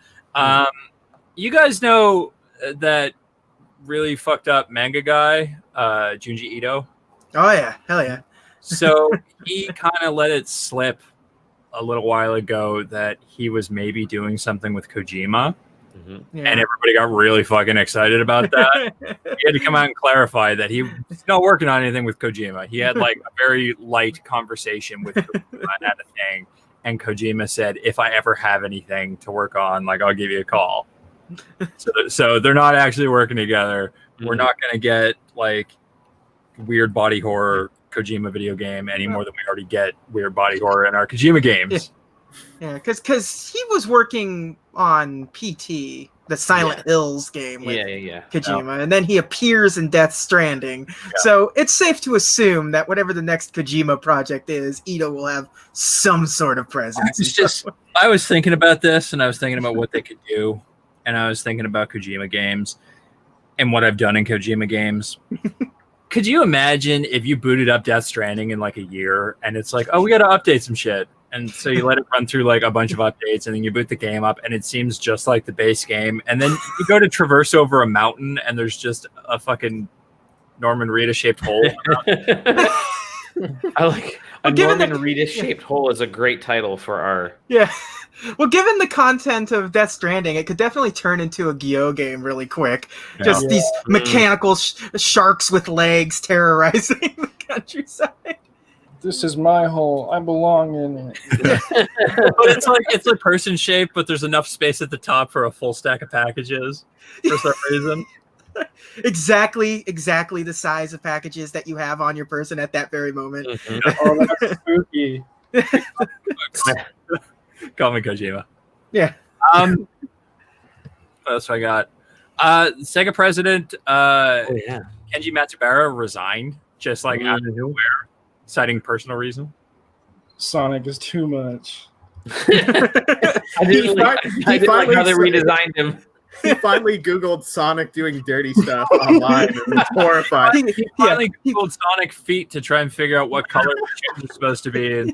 You guys know that really fucked up manga guy, Junji Ito? Oh yeah, hell yeah. So he kind of let it slip a little while ago that he was maybe doing something with Kojima. And everybody got really fucking excited about that. He had to come out and clarify that he's not working on anything with Kojima. He had like a very light conversation with Kojima at a thing, and Kojima said, if I ever have anything to work on, like I'll give you a call. So they're not actually working together. We're not going to get like weird body horror Kojima video game any more than we already get weird body horror in our Kojima games. Yeah, because he was working on PT, the Silent Hills game with Kojima, and then he appears in Death Stranding. Yeah. So it's safe to assume that whatever the next Kojima project is, Ito will have some sort of presence. I was thinking about this, and I was thinking about what they could do, and I was thinking about Kojima games and what I've done in Kojima games. Could you imagine if you booted up Death Stranding in like a year, and it's like, oh, we got to update some shit. And so you let it run through like a bunch of updates, and then you boot the game up, and it seems just like the base game. And then you go to traverse over a mountain, and there's just a fucking Norman Reedus-shaped hole. I like a Norman Reedus-shaped hole is a great title for our. Yeah. Well, given the content of Death Stranding, it could definitely turn into a Gyo game really quick. Yeah. Just these mechanical sharks with legs terrorizing the countryside. This is my hole. I belong in it. But it's like person shaped, but there's enough space at the top for a full stack of packages for some reason. Exactly the size of packages that you have on your person at that very moment. Oh, that's spooky. Call me Kojima. Yeah. What else I got? Sega president Kenji Matsubara resigned just like out of nowhere. Citing personal reason. Sonic is too much. I didn't like how they redesigned him. He finally Googled Sonic doing dirty stuff online and was horrified. He finally Googled Sonic feet to try and figure out what color the shoes are supposed to be. And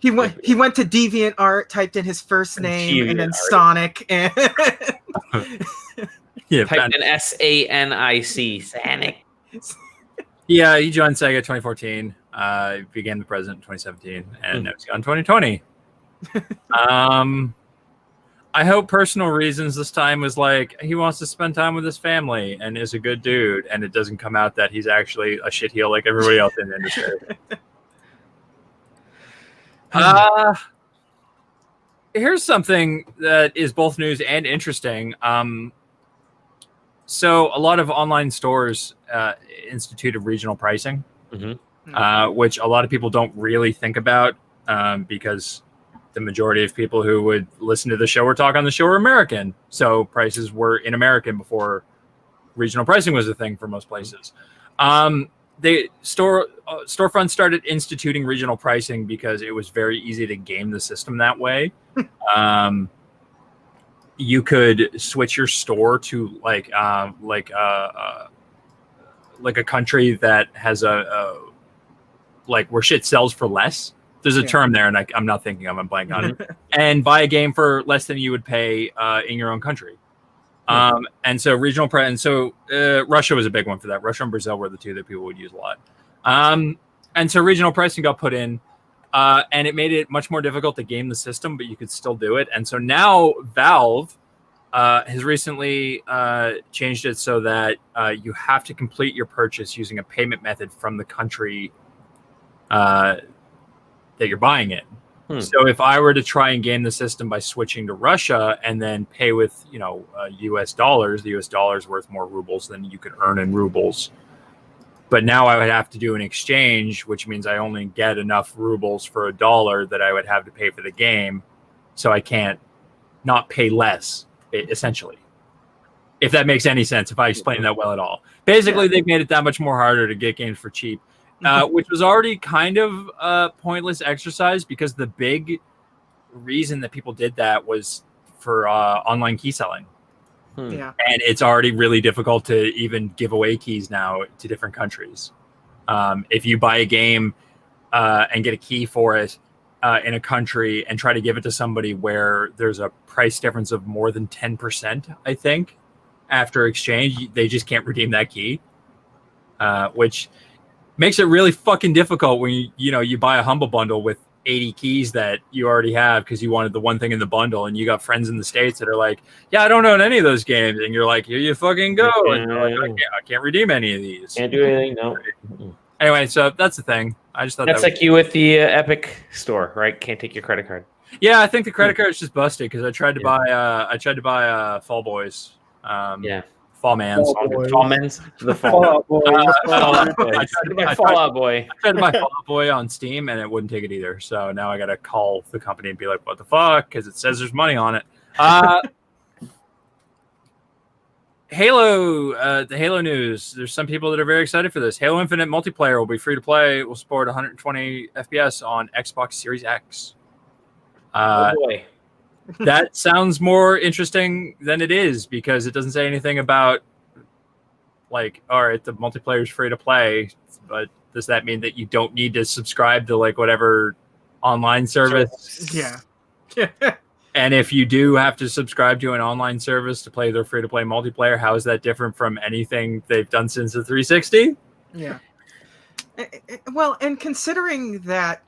he went to DeviantArt, typed in his first name and then Sonic, and typed in SANIC, Sonic. Yeah, he joined Sega 2014, became the president in 2017, and now he's gone 2020. I hope personal reasons this time was like he wants to spend time with his family and is a good dude, and it doesn't come out that he's actually a shitheel like everybody else in the industry. Here's something that is both news and interesting. So a lot of online stores instituted regional pricing, which a lot of people don't really think about because the majority of people who would listen to the show or talk on the show are American. So prices were in American before regional pricing was a thing for most places. Storefronts started instituting regional pricing because it was very easy to game the system that way. You could switch your store to like a country that has a where shit sells for less. There's a term there, and I'm not thinking of. I'm blank on it. And buy a game for less than you would pay in your own country. And so regional price, and so Russia was a big one for that. Russia and Brazil were the two that people would use a lot. And so regional pricing got put in. And it made it much more difficult to game the system, but you could still do it. And so now Valve has recently changed it so that you have to complete your purchase using a payment method from the country that you're buying it. So if I were to try and game the system by switching to Russia and then pay with, US dollars, the US dollar is worth more rubles than you could earn in rubles. But now I would have to do an exchange, which means I only get enough rubles for $1 that I would have to pay for the game. So I can't not pay less, essentially. If that makes any sense, if I explain that well at all. Basically, they've made it that much more harder to get games for cheap, which was already kind of a pointless exercise because the big reason that people did that was for online key selling. Yeah. And it's already really difficult to even give away keys now to different countries. If you buy a game and get a key for it in a country and try to give it to somebody where there's a price difference of more than 10%, I think, after exchange, they just can't redeem that key, which makes it really fucking difficult when you buy a Humble Bundle with 80 keys that you already have because you wanted the one thing in the bundle, and you got friends in the States that are like, yeah, I don't own any of those games, and you're like, here you fucking go, and they're like, I can't redeem any of these. Can't do anything, no. Anyway, so that's the thing. I just thought that's like you with the Epic store, right? Can't take your credit card. Yeah, I think the credit card is just busted because I tried to buy Fall Boys. Fall Fall Man's. Fall Men's. The Fallout Boy. Fallout Boy. I tried My Fallout Boy. I tried to buy Fallout Boy on Steam and it wouldn't take it either. So now I got to call the company and be like, what the fuck? Because it says there's money on it. Halo, the Halo news. There's some people that are very excited for this. Halo Infinite multiplayer will be free to play. Will support 120 FPS on Xbox Series X. Oh boy. That sounds more interesting than it is because it doesn't say anything about like, all right, the multiplayer is free to play, but does that mean that you don't need to subscribe to like whatever online service? Yeah. And if you do have to subscribe to an online service to play their free-to-play multiplayer, how is that different from anything they've done since the 360? Yeah. Well, and considering that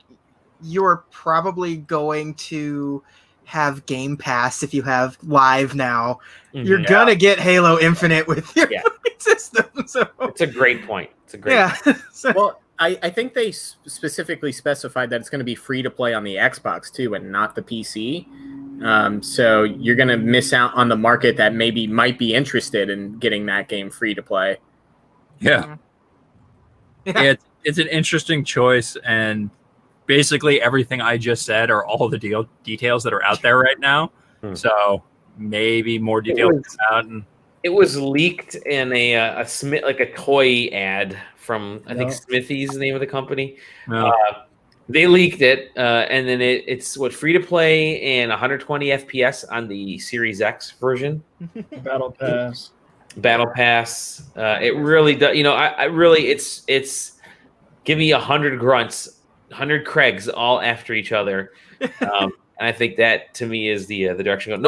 you're probably going to have Game Pass if you have Live now, you're gonna get Halo Infinite with your system. So it's a great point. It's a great point. So, Well, I think they specifically specified that it's going to be free to play on the Xbox too, and not the PC. So you're going to miss out on the market that maybe might be interested in getting that game free to play. Yeah. It's an interesting choice, and basically everything I just said are all the details that are out there right now. So maybe more details come out. And it was leaked in a toy ad from I think Smithy's the name of the company. They leaked it, and then it's free to play and 120 FPS on the Series X version. Battle Pass. It really does. You know, I really it's give me 100 grunts, 100 Craigs all after each other, and I think that to me is the direction.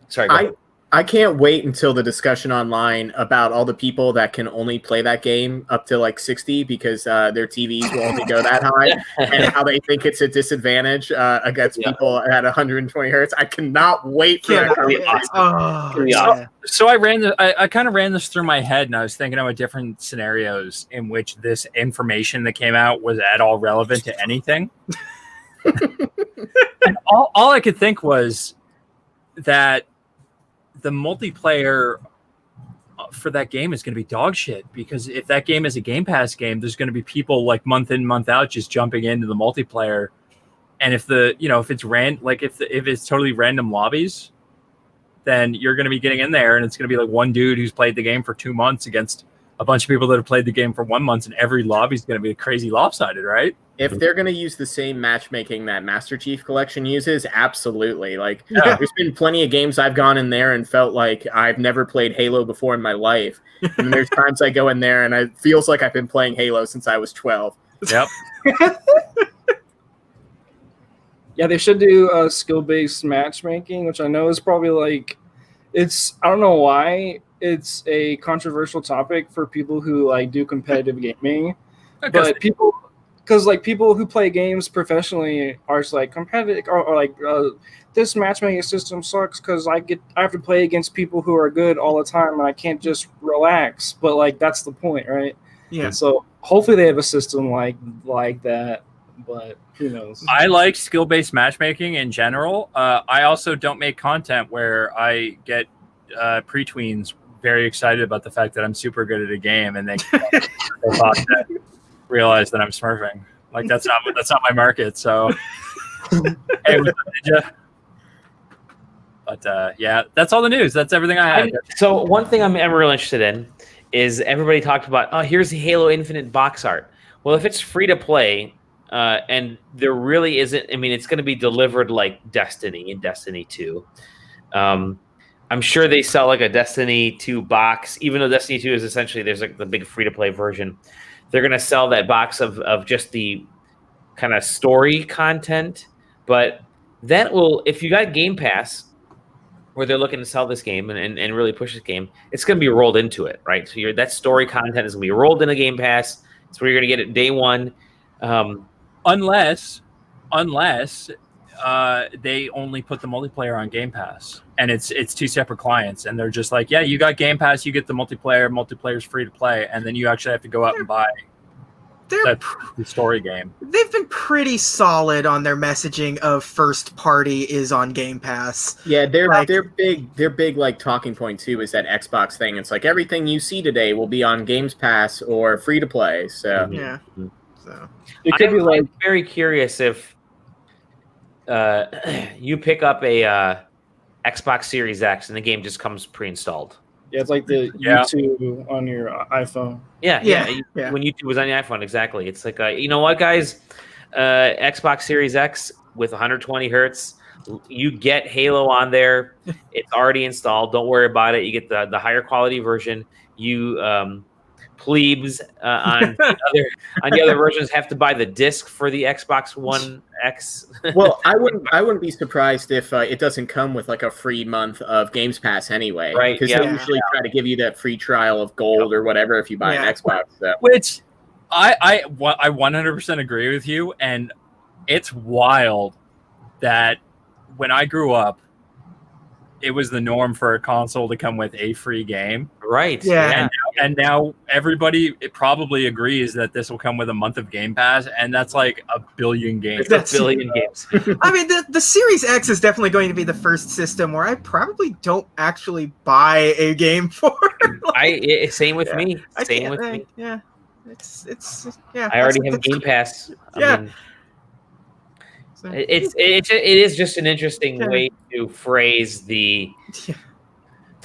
Sorry. Go ahead. I can't wait until the discussion online about all the people that can only play that game up to like 60 because their TVs will only go that high, and how they think it's a disadvantage against people at 120 hertz. I cannot wait for that. So I kind of ran this through my head, and I was thinking about different scenarios in which this information that came out was at all relevant to anything. And all I could think was that the multiplayer for that game is going to be dog shit, because if that game is a Game Pass game, there's going to be people like month in, month out just jumping into the multiplayer. And if it's totally random lobbies, then you're going to be getting in there and it's going to be like one dude who's played the game for 2 months against a bunch of people that have played the game for 1 month, and every lobby is going to be crazy lopsided, right? If they're going to use the same matchmaking that Master Chief Collection uses, absolutely. Like, there's been plenty of games I've gone in there and felt like I've never played Halo before in my life. And there's times I go in there and it feels like I've been playing Halo since I was 12. Yep. Yeah, they should do skill-based matchmaking, which I know is probably like, I don't know why it's a controversial topic for people who like do competitive gaming, but people who play games professionally are just like competitive or like this matchmaking system sucks because I have to play against people who are good all the time and I can't just relax. But like that's the point, right? Yeah. So hopefully they have a system like that. But who knows? I like skill-based matchmaking in general. I also don't make content where I get pre-tweens very excited about the fact that I'm super good at a game, and they realize that I'm smurfing. Like that's not my market. So, hey, what's up, Ninja? But yeah, that's all the news. That's everything I had. So one thing I'm real interested in is everybody talked about, here's the Halo Infinite box art. Well, if it's free to play, and there really isn't, I mean, it's going to be delivered like Destiny and Destiny 2. I'm sure they sell like a Destiny 2 box, even though Destiny 2 is essentially, there's like the big free-to-play version. They're going to sell that box of just the kind of story content. But that will, if you got Game Pass, where they're looking to sell this game and really push this game, it's going to be rolled into it, right? So that story content is going to be rolled into Game Pass. It's where you're going to get it day one. Unless they only put the multiplayer on Game Pass, and it's two separate clients, and they're just like, yeah, you got Game Pass, you get the multiplayer's free to play, and then you actually have to go out and buy. the story game. They've been pretty solid on their messaging of first party is on Game Pass. Yeah, their big like talking point too is that Xbox thing. It's like everything you see today will be on Games Pass or free to play. So yeah, so It could be like I'm very curious if you pick up a Xbox Series X and the game just comes pre-installed. it's like the YouTube on your iPhone. Yeah. When YouTube was on the iPhone, exactly. It's like, you know what, guys? Xbox Series X with 120 hertz, you get Halo on there. It's already installed. Don't worry about it. You get the higher quality version. You plebes on the other versions have to buy the disc for the Xbox One X. well, I wouldn't be surprised if it doesn't come with like a free month of Games Pass anyway, Right, because they usually try to give you that free trial of gold or whatever if you buy an Xbox. So. Which I 100% agree with you, and it's wild that when I grew up, it was the norm for a console to come with a free game. Right. Yeah. And now everybody probably agrees that this will come with a month of Game Pass, and that's like a billion games. It's a billion games. I mean, the Series X is definitely going to be the first system where I probably don't actually buy a game for. Same with me. Same with me. Yeah. It's yeah. I already have a Game Pass. Yeah. I mean, it is just an interesting way to phrase the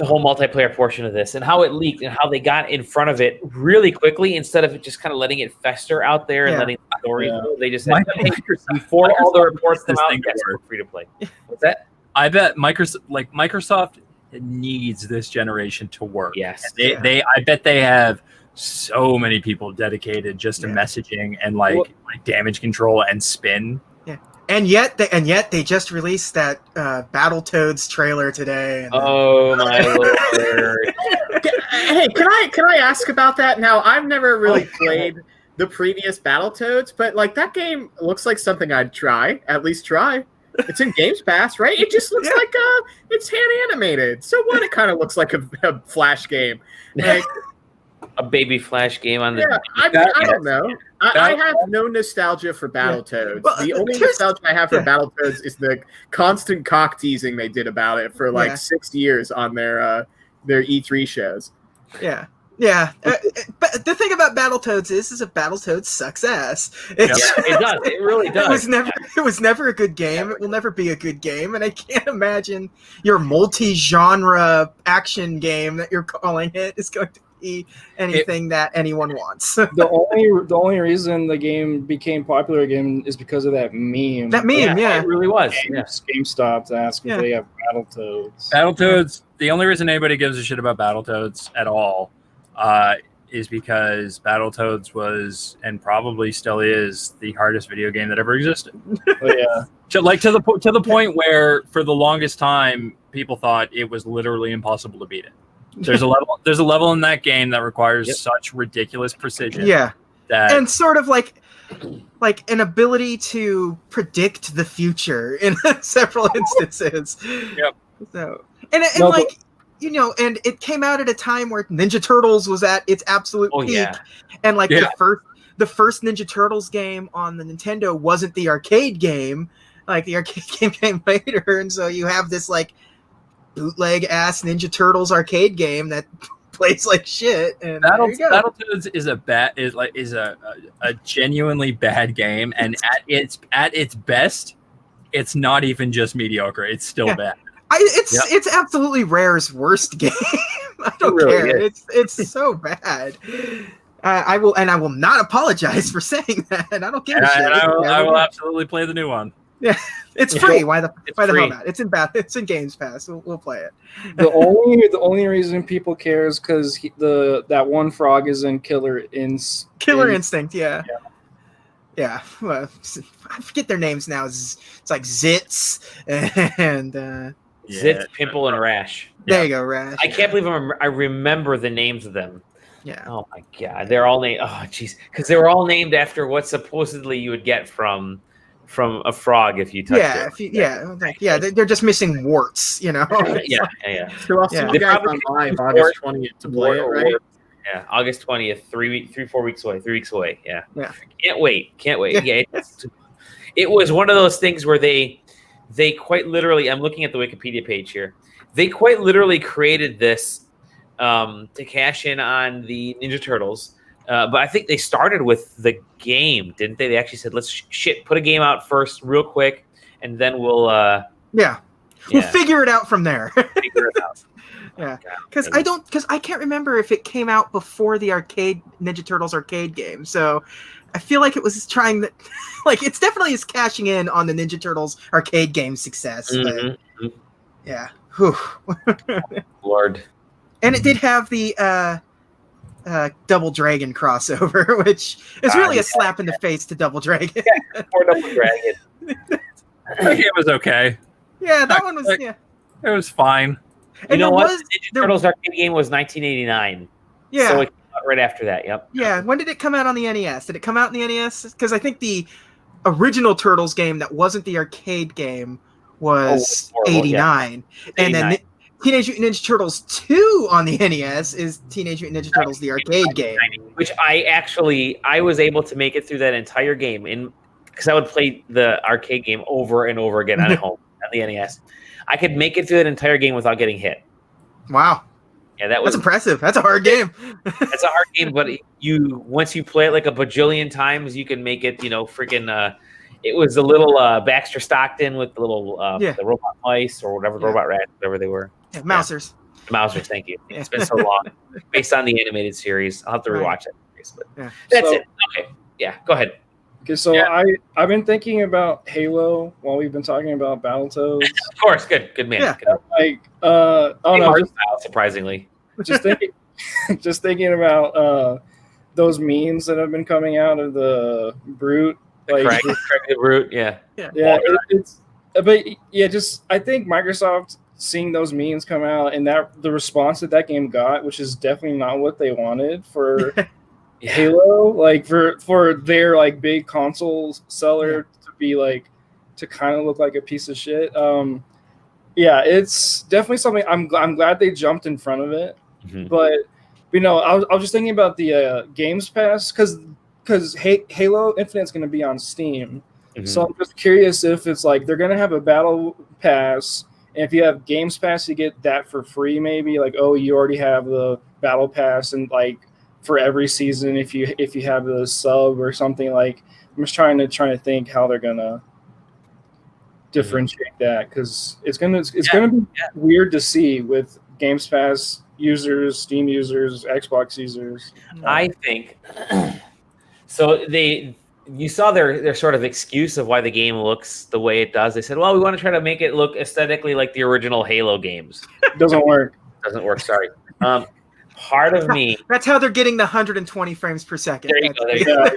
whole multiplayer portion of this and how it leaked and how they got in front of it really quickly instead of just kind of letting it fester out there and letting the story go. They just said, before all the reports come out, yes, we're free to play. What's that? I bet Microsoft needs this generation to work. Yes. I bet they have so many people dedicated just to messaging and like damage control and spin. And yet they just released that Battletoads trailer today. And oh my lord! Hey, can I ask about that? Now, I've never really played the previous Battletoads, but like that game looks like something I'd at least try. It's in Games Pass, right? It just looks like it's hand animated. So what? It kind of looks like a Flash game. Like, a baby Flash game on the. Yeah, I don't know. I have no nostalgia for Battletoads. Well, the only nostalgia I have for Battletoads is the constant cock teasing they did about it for like 6 years on their E3 shows. Yeah. But the thing about Battletoads is a Battletoads sucks ass. It does. It really does. It was never a good game. It will never be a good game, and I can't imagine your multi-genre action game that you're calling it is going to be anything that anyone wants. The only reason the game became popular again is because of that meme. That meme, it really was. GameStop to ask if they have Battletoads. Battletoads. The only reason anybody gives a shit about Battletoads at all is because Battletoads was and probably still is the hardest video game that ever existed. To the point where for the longest time people thought it was literally impossible to beat it. There's a level in that game that requires such ridiculous precision. Yeah. And sort of like an ability to predict the future in several instances. Yep. So and it came out at a time where Ninja Turtles was at its absolute peak. And the first Ninja Turtles game on the Nintendo wasn't the arcade game. Like the arcade game came later, and so you have this like bootleg ass Ninja Turtles arcade game that plays like shit. And Battletoads is a genuinely bad game, and at its best, it's not even just mediocre. It's still bad. It's absolutely Rare's worst game. I don't care. It's so bad. I will not apologize for saying that. I don't give a shit. I will absolutely play the new one. Yeah, it's free. Why the hell not? It's in Games Pass. We'll play it. The only reason people care is because that one frog is in Killer Instinct. Yeah. Well, I forget their names now. It's like Zitz and Zitz, Pimple, and Rash. There you go, Rash. I can't believe I remember the names of them. Yeah. Oh my god, they're all named. Oh jeez, because they were all named after what supposedly you would get from a frog if you touched it. They're just missing warts, you know. So I'll see you guys on live August 20th to play it, right? Yeah, August 20th, 4 weeks away, 3 weeks away. Yeah. Yeah. Can't wait. Yeah. It was one of those things where they quite literally, I'm looking at the Wikipedia page here. They quite literally created this to cash in on the Ninja Turtles. But I think they started with the game, didn't they? They actually said, let's put a game out first real quick, and then we'll we'll figure it out from there. figure it out. Yeah, because I can't remember if it came out before the arcade Ninja Turtles arcade game. So I feel like it was trying that, like it's definitely is cashing in on the Ninja Turtles arcade game success. Mm-hmm. But, yeah, whew. Lord. And it did have the Double Dragon crossover, which is really a slap in the face to Double Dragon. Yeah, poor Double Dragon. That game was okay. Yeah, that one was. Yeah, it was fine. You know what? Ninja Turtles arcade game was 1989. Yeah. So it came out right after that. Yep. Yeah. When did it come out on the NES? Did it come out in the NES? Because I think the original Turtles game that wasn't the arcade game was 89. Yeah. And then Teenage Mutant Ninja Turtles 2 on the NES is Teenage Mutant Ninja Turtles the arcade game. Which I was able to make it through that entire game because I would play the arcade game over and over again at home on the NES. I could make it through that entire game without getting hit. Wow. Yeah, that's impressive. That's a hard game. It's a hard game, but once you play it like a bajillion times, you can make it. Freaking. It was the little Baxter Stockton with the little the robot mice or whatever robot rats, whatever they were. Yeah, Mousers. Mousers. Thank you. It's been so long. Based on the animated series, I'll have to rewatch it. But that's it. Okay. Yeah. Go ahead. Okay, so I've been thinking about Halo while we've been talking about Battletoads. Of course, good man. Yeah. Good. Surprisingly, just thinking about those memes that have been coming out of the Brute, like Craig the Brute. Yeah. I think Microsoft seeing those memes come out and that the response that game got, which is definitely not what they wanted for. Halo, like for their like big console seller to be like to kind of look like a piece of shit. It's definitely something I'm glad they jumped in front of it. Mm-hmm. But I was just thinking about the Games Pass because Halo Infinite's going to be on Steam. Mm-hmm. So I'm just curious if it's like they're going to have a battle pass, and if you have Games Pass, you get that for free. Maybe like you already have the battle pass and like. For every season, if you have the sub or something, like I'm just trying to think how they're gonna differentiate that, because it's gonna be weird to see with Games Pass users, Steam users, Xbox users. I think so. You saw their sort of excuse of why the game looks the way it does. They said, "Well, we want to try to make it look aesthetically like the original Halo games." Doesn't work. Sorry. Part of me. That's how they're getting the 120 frames per second. There you go.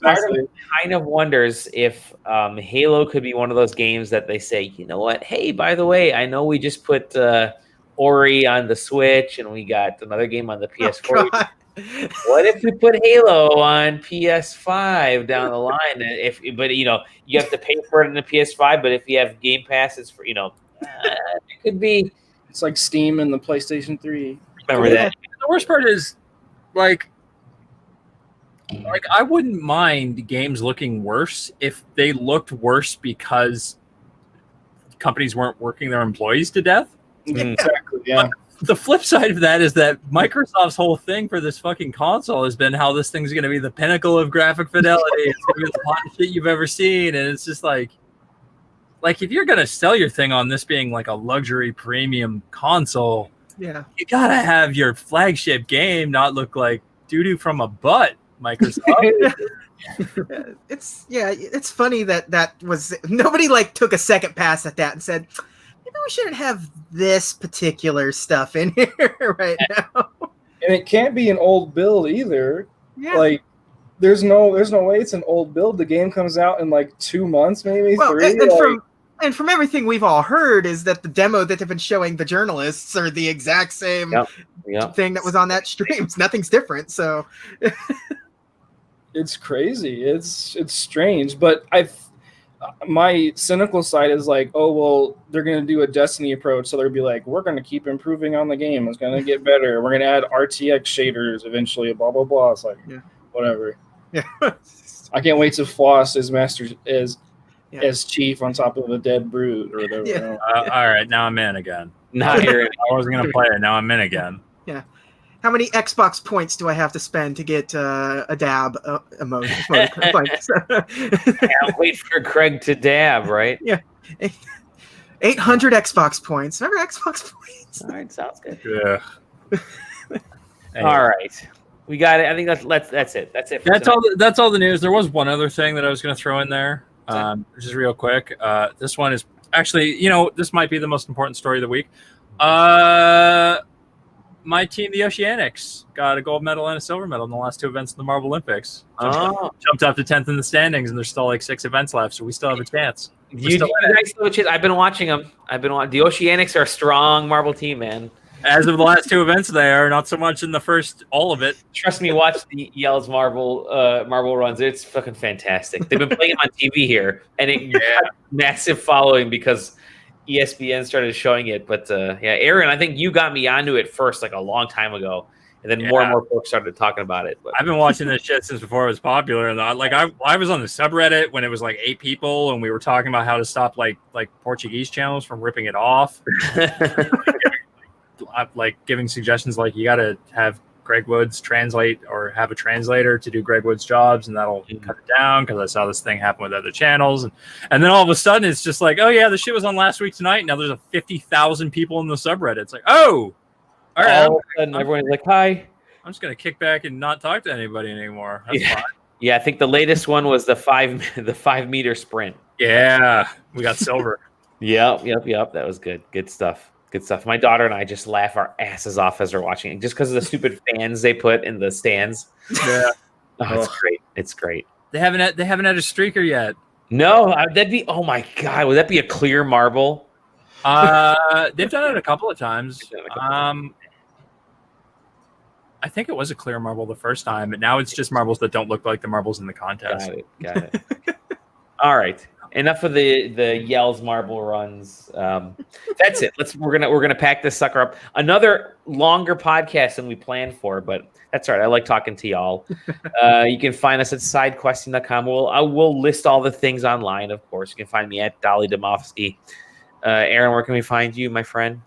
Part of me kind of wonders if Halo could be one of those games that they say, you know what? Hey, by the way, I know we just put Ori on the Switch and we got another game on the PS4. Oh, what if we put Halo on PS5 down the line? But you have to pay for it in the PS5. But if you have Game Pass, it's for it could be. It's like Steam and the PlayStation 3. Remember that? The worst part is, like I wouldn't mind games looking worse if they looked worse because companies weren't working their employees to death. Exactly. Yeah. But the flip side of that is that Microsoft's whole thing for this fucking console has been how this thing's going to be the pinnacle of graphic fidelity. It's going to be the hottest shit you've ever seen, and it's just like if you're going to sell your thing on this being like a luxury premium console. Yeah, you gotta have your flagship game not look like doo-doo from a butt, Microsoft. It's funny that was nobody took a second pass at that and said maybe we shouldn't have this particular stuff in here right now. And it can't be an old build either. Yeah. Like there's no way it's an old build. The game comes out in 2 months, maybe 3. And from everything we've all heard is that the demo that they've been showing the journalists are the exact same thing that was on that stream. Nothing's different. So it's crazy. It's strange. But my cynical side is like, oh, well, they're going to do a Destiny approach. So they'll be like, we're going to keep improving on the game. It's going to get better. We're going to add RTX shaders eventually, blah, blah, blah. It's like, whatever. Yeah. I can't wait to floss as as chief on top of a dead brute or whatever. Yeah. All right, now I'm in again. Now you're in. I wasn't going to play it. Now I'm in again. Yeah. How many Xbox points do I have to spend to get a dab emoji? Can't wait for Craig to dab, right? Yeah. 800 Xbox points. Remember Xbox points? All right, sounds good. Yeah. All right. We got it. I think that's it. That's it. That's all the news. There was one other thing that I was going to throw in there, just real quick. This one is actually, this might be the most important story of the week. My team, the Oceanics, got a gold medal and a silver medal in the last 2 events in the Marble Olympics. Jumped up to 10th in the standings, and there's still like 6 events left, so we still have a chance. You guys still have a chance. I've been watching them. The Oceanics are a strong marble team, man. As of the last 2 events, they are not so much in the first all of it. Trust me, watch the Yell's marble runs. It's fucking fantastic. They've been playing them on TV here, and it got massive following because ESPN started showing it. But Erron, I think you got me onto it first, like a long time ago, and then more and more folks started talking about it. But I've been watching this shit since before it was popular, and I was on the subreddit when it was like 8 people, and we were talking about how to stop like Portuguese channels from ripping it off. Like giving suggestions like you got to have Greg Woods translate or have a translator to do Greg Woods jobs, and that'll cut it down because I saw this thing happen with other channels, and then all of a sudden it's just like, oh yeah, the shit was on last week tonight. Now there's 50,000 people in the subreddit. It's like, oh, all right. All of a sudden everyone's like, hi. I'm just gonna kick back and not talk to anybody anymore. That's fine. Yeah, I think the latest one was the 5 meter sprint. Yeah, we got silver. Yep. That was good. Good stuff. My daughter and I just laugh our asses off as we're watching it, just because of the stupid fans they put in the stands. Yeah, it's great. It's great. They haven't had a streaker yet. No, that'd be. Oh my god, would that be a clear marble? They've done it a couple of times. I think it was a clear marble the first time, but now it's just marbles that don't look like the marbles in the contest. Got it. All right. Enough of the Yells marble runs. That's it. We're gonna pack this sucker up. Another longer podcast than we planned for, but that's all right. I like talking to y'all. You can find us at sidequesting.com. We'll list all the things online, of course. You can find me at Dali Domofsky. Erron, where can we find you, my friend?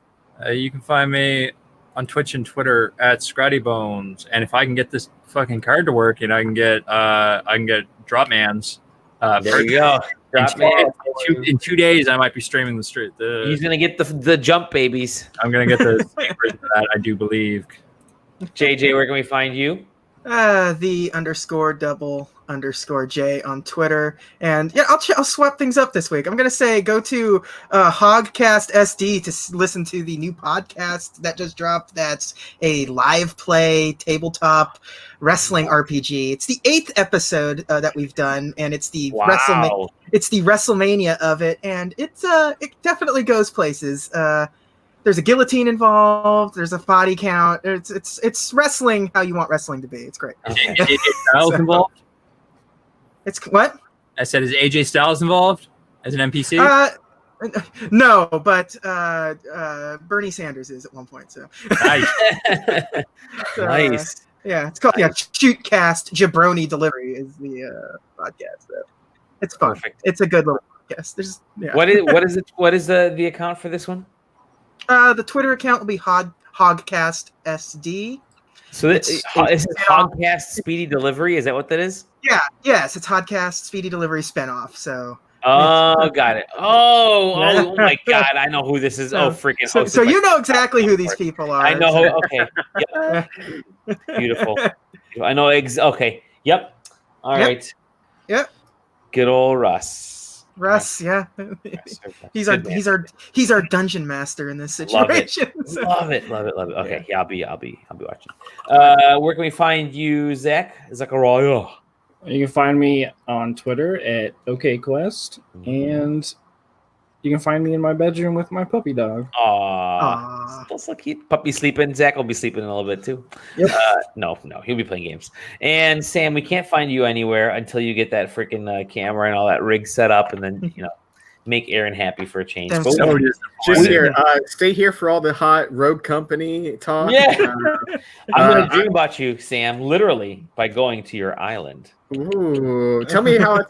You can find me on Twitch and Twitter at ScrattyBones. And if I can get this fucking card to work, I can get Dropmans. There you go. In 2 days, I might be streaming the street. He's gonna get the jump babies. I'm gonna get the version of that, I do believe. JJ, where can we find you? The _double_J on Twitter. And yeah, I'll swap things up this week. I'm going to say go to Hogcast SD to listen to the new podcast that just dropped. That's a live play tabletop wrestling RPG. It's the 8th episode that we've done, and it's the WrestleMania of it, and it definitely goes places. There's a guillotine involved. There's a body count. It's wrestling how you want wrestling to be. It's great. Okay. Is AJ Styles involved? It's what? I said, is AJ Styles involved as an NPC? No, but Bernie Sanders is at one point. So Nice. Nice. Yeah, it's called Shootcast Jabroni Delivery is the podcast. So it's fun. Perfect. It's a good little podcast. What is the account for this one? The Twitter account will be Hogcast SD. So is Hogcast Speedy Delivery? Is that what that is? Yeah. Yes, it's Hogcast Speedy Delivery spinoff. So. Oh, got it. Oh my God! I know who this is. Freaking! So you know exactly who these people are. I know. Okay. Yep. Beautiful. I know. Okay. Yep. All right. Yep. Good old Russ. Yeah. He's our dungeon master in this situation. Love it. Okay. Yeah, I'll be watching. Where can we find you, Zachariah? You can find me on Twitter at OKQuest, and you can find me in my bedroom with my puppy dog. Aww. Aw. Still so cute. Puppy sleeping. Zach will be sleeping in a little bit too. Yep. No, he'll be playing games. And Sam, we can't find you anywhere until you get that freaking camera and all that rig set up, and then make Aaron happy for a change. That's But so we- Just here, stay here for all the hot Rogue Company talk. Yeah. I'm going to Uh, dream about you, Sam, literally by going to your island. Ooh, tell me how it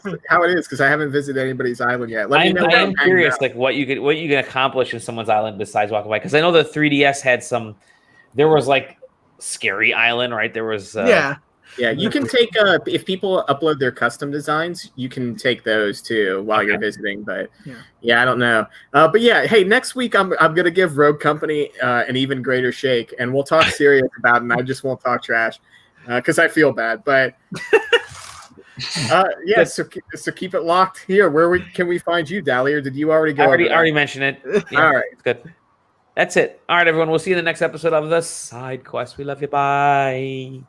is, because I haven't visited anybody's island yet. Let me know. I where am I'm hanging curious, out. like what you can accomplish in someone's island besides walking by. Because I know the 3DS had some. There was like Scary Island, right? There was. Yeah. Yeah, you can take if people upload their custom designs, you can take those too while you're visiting. But yeah, I don't know. But yeah, hey, next week I'm gonna give Rogue Company an even greater shake, and we'll talk serious about it. And I just won't talk trash because I feel bad. But yeah, so keep it locked here. Where can we find you, Dali? Or did you already go? I already mentioned it. Yeah, All right, it's good. That's it. All right, everyone. We'll see you in the next episode of the Side Quest. We love you. Bye.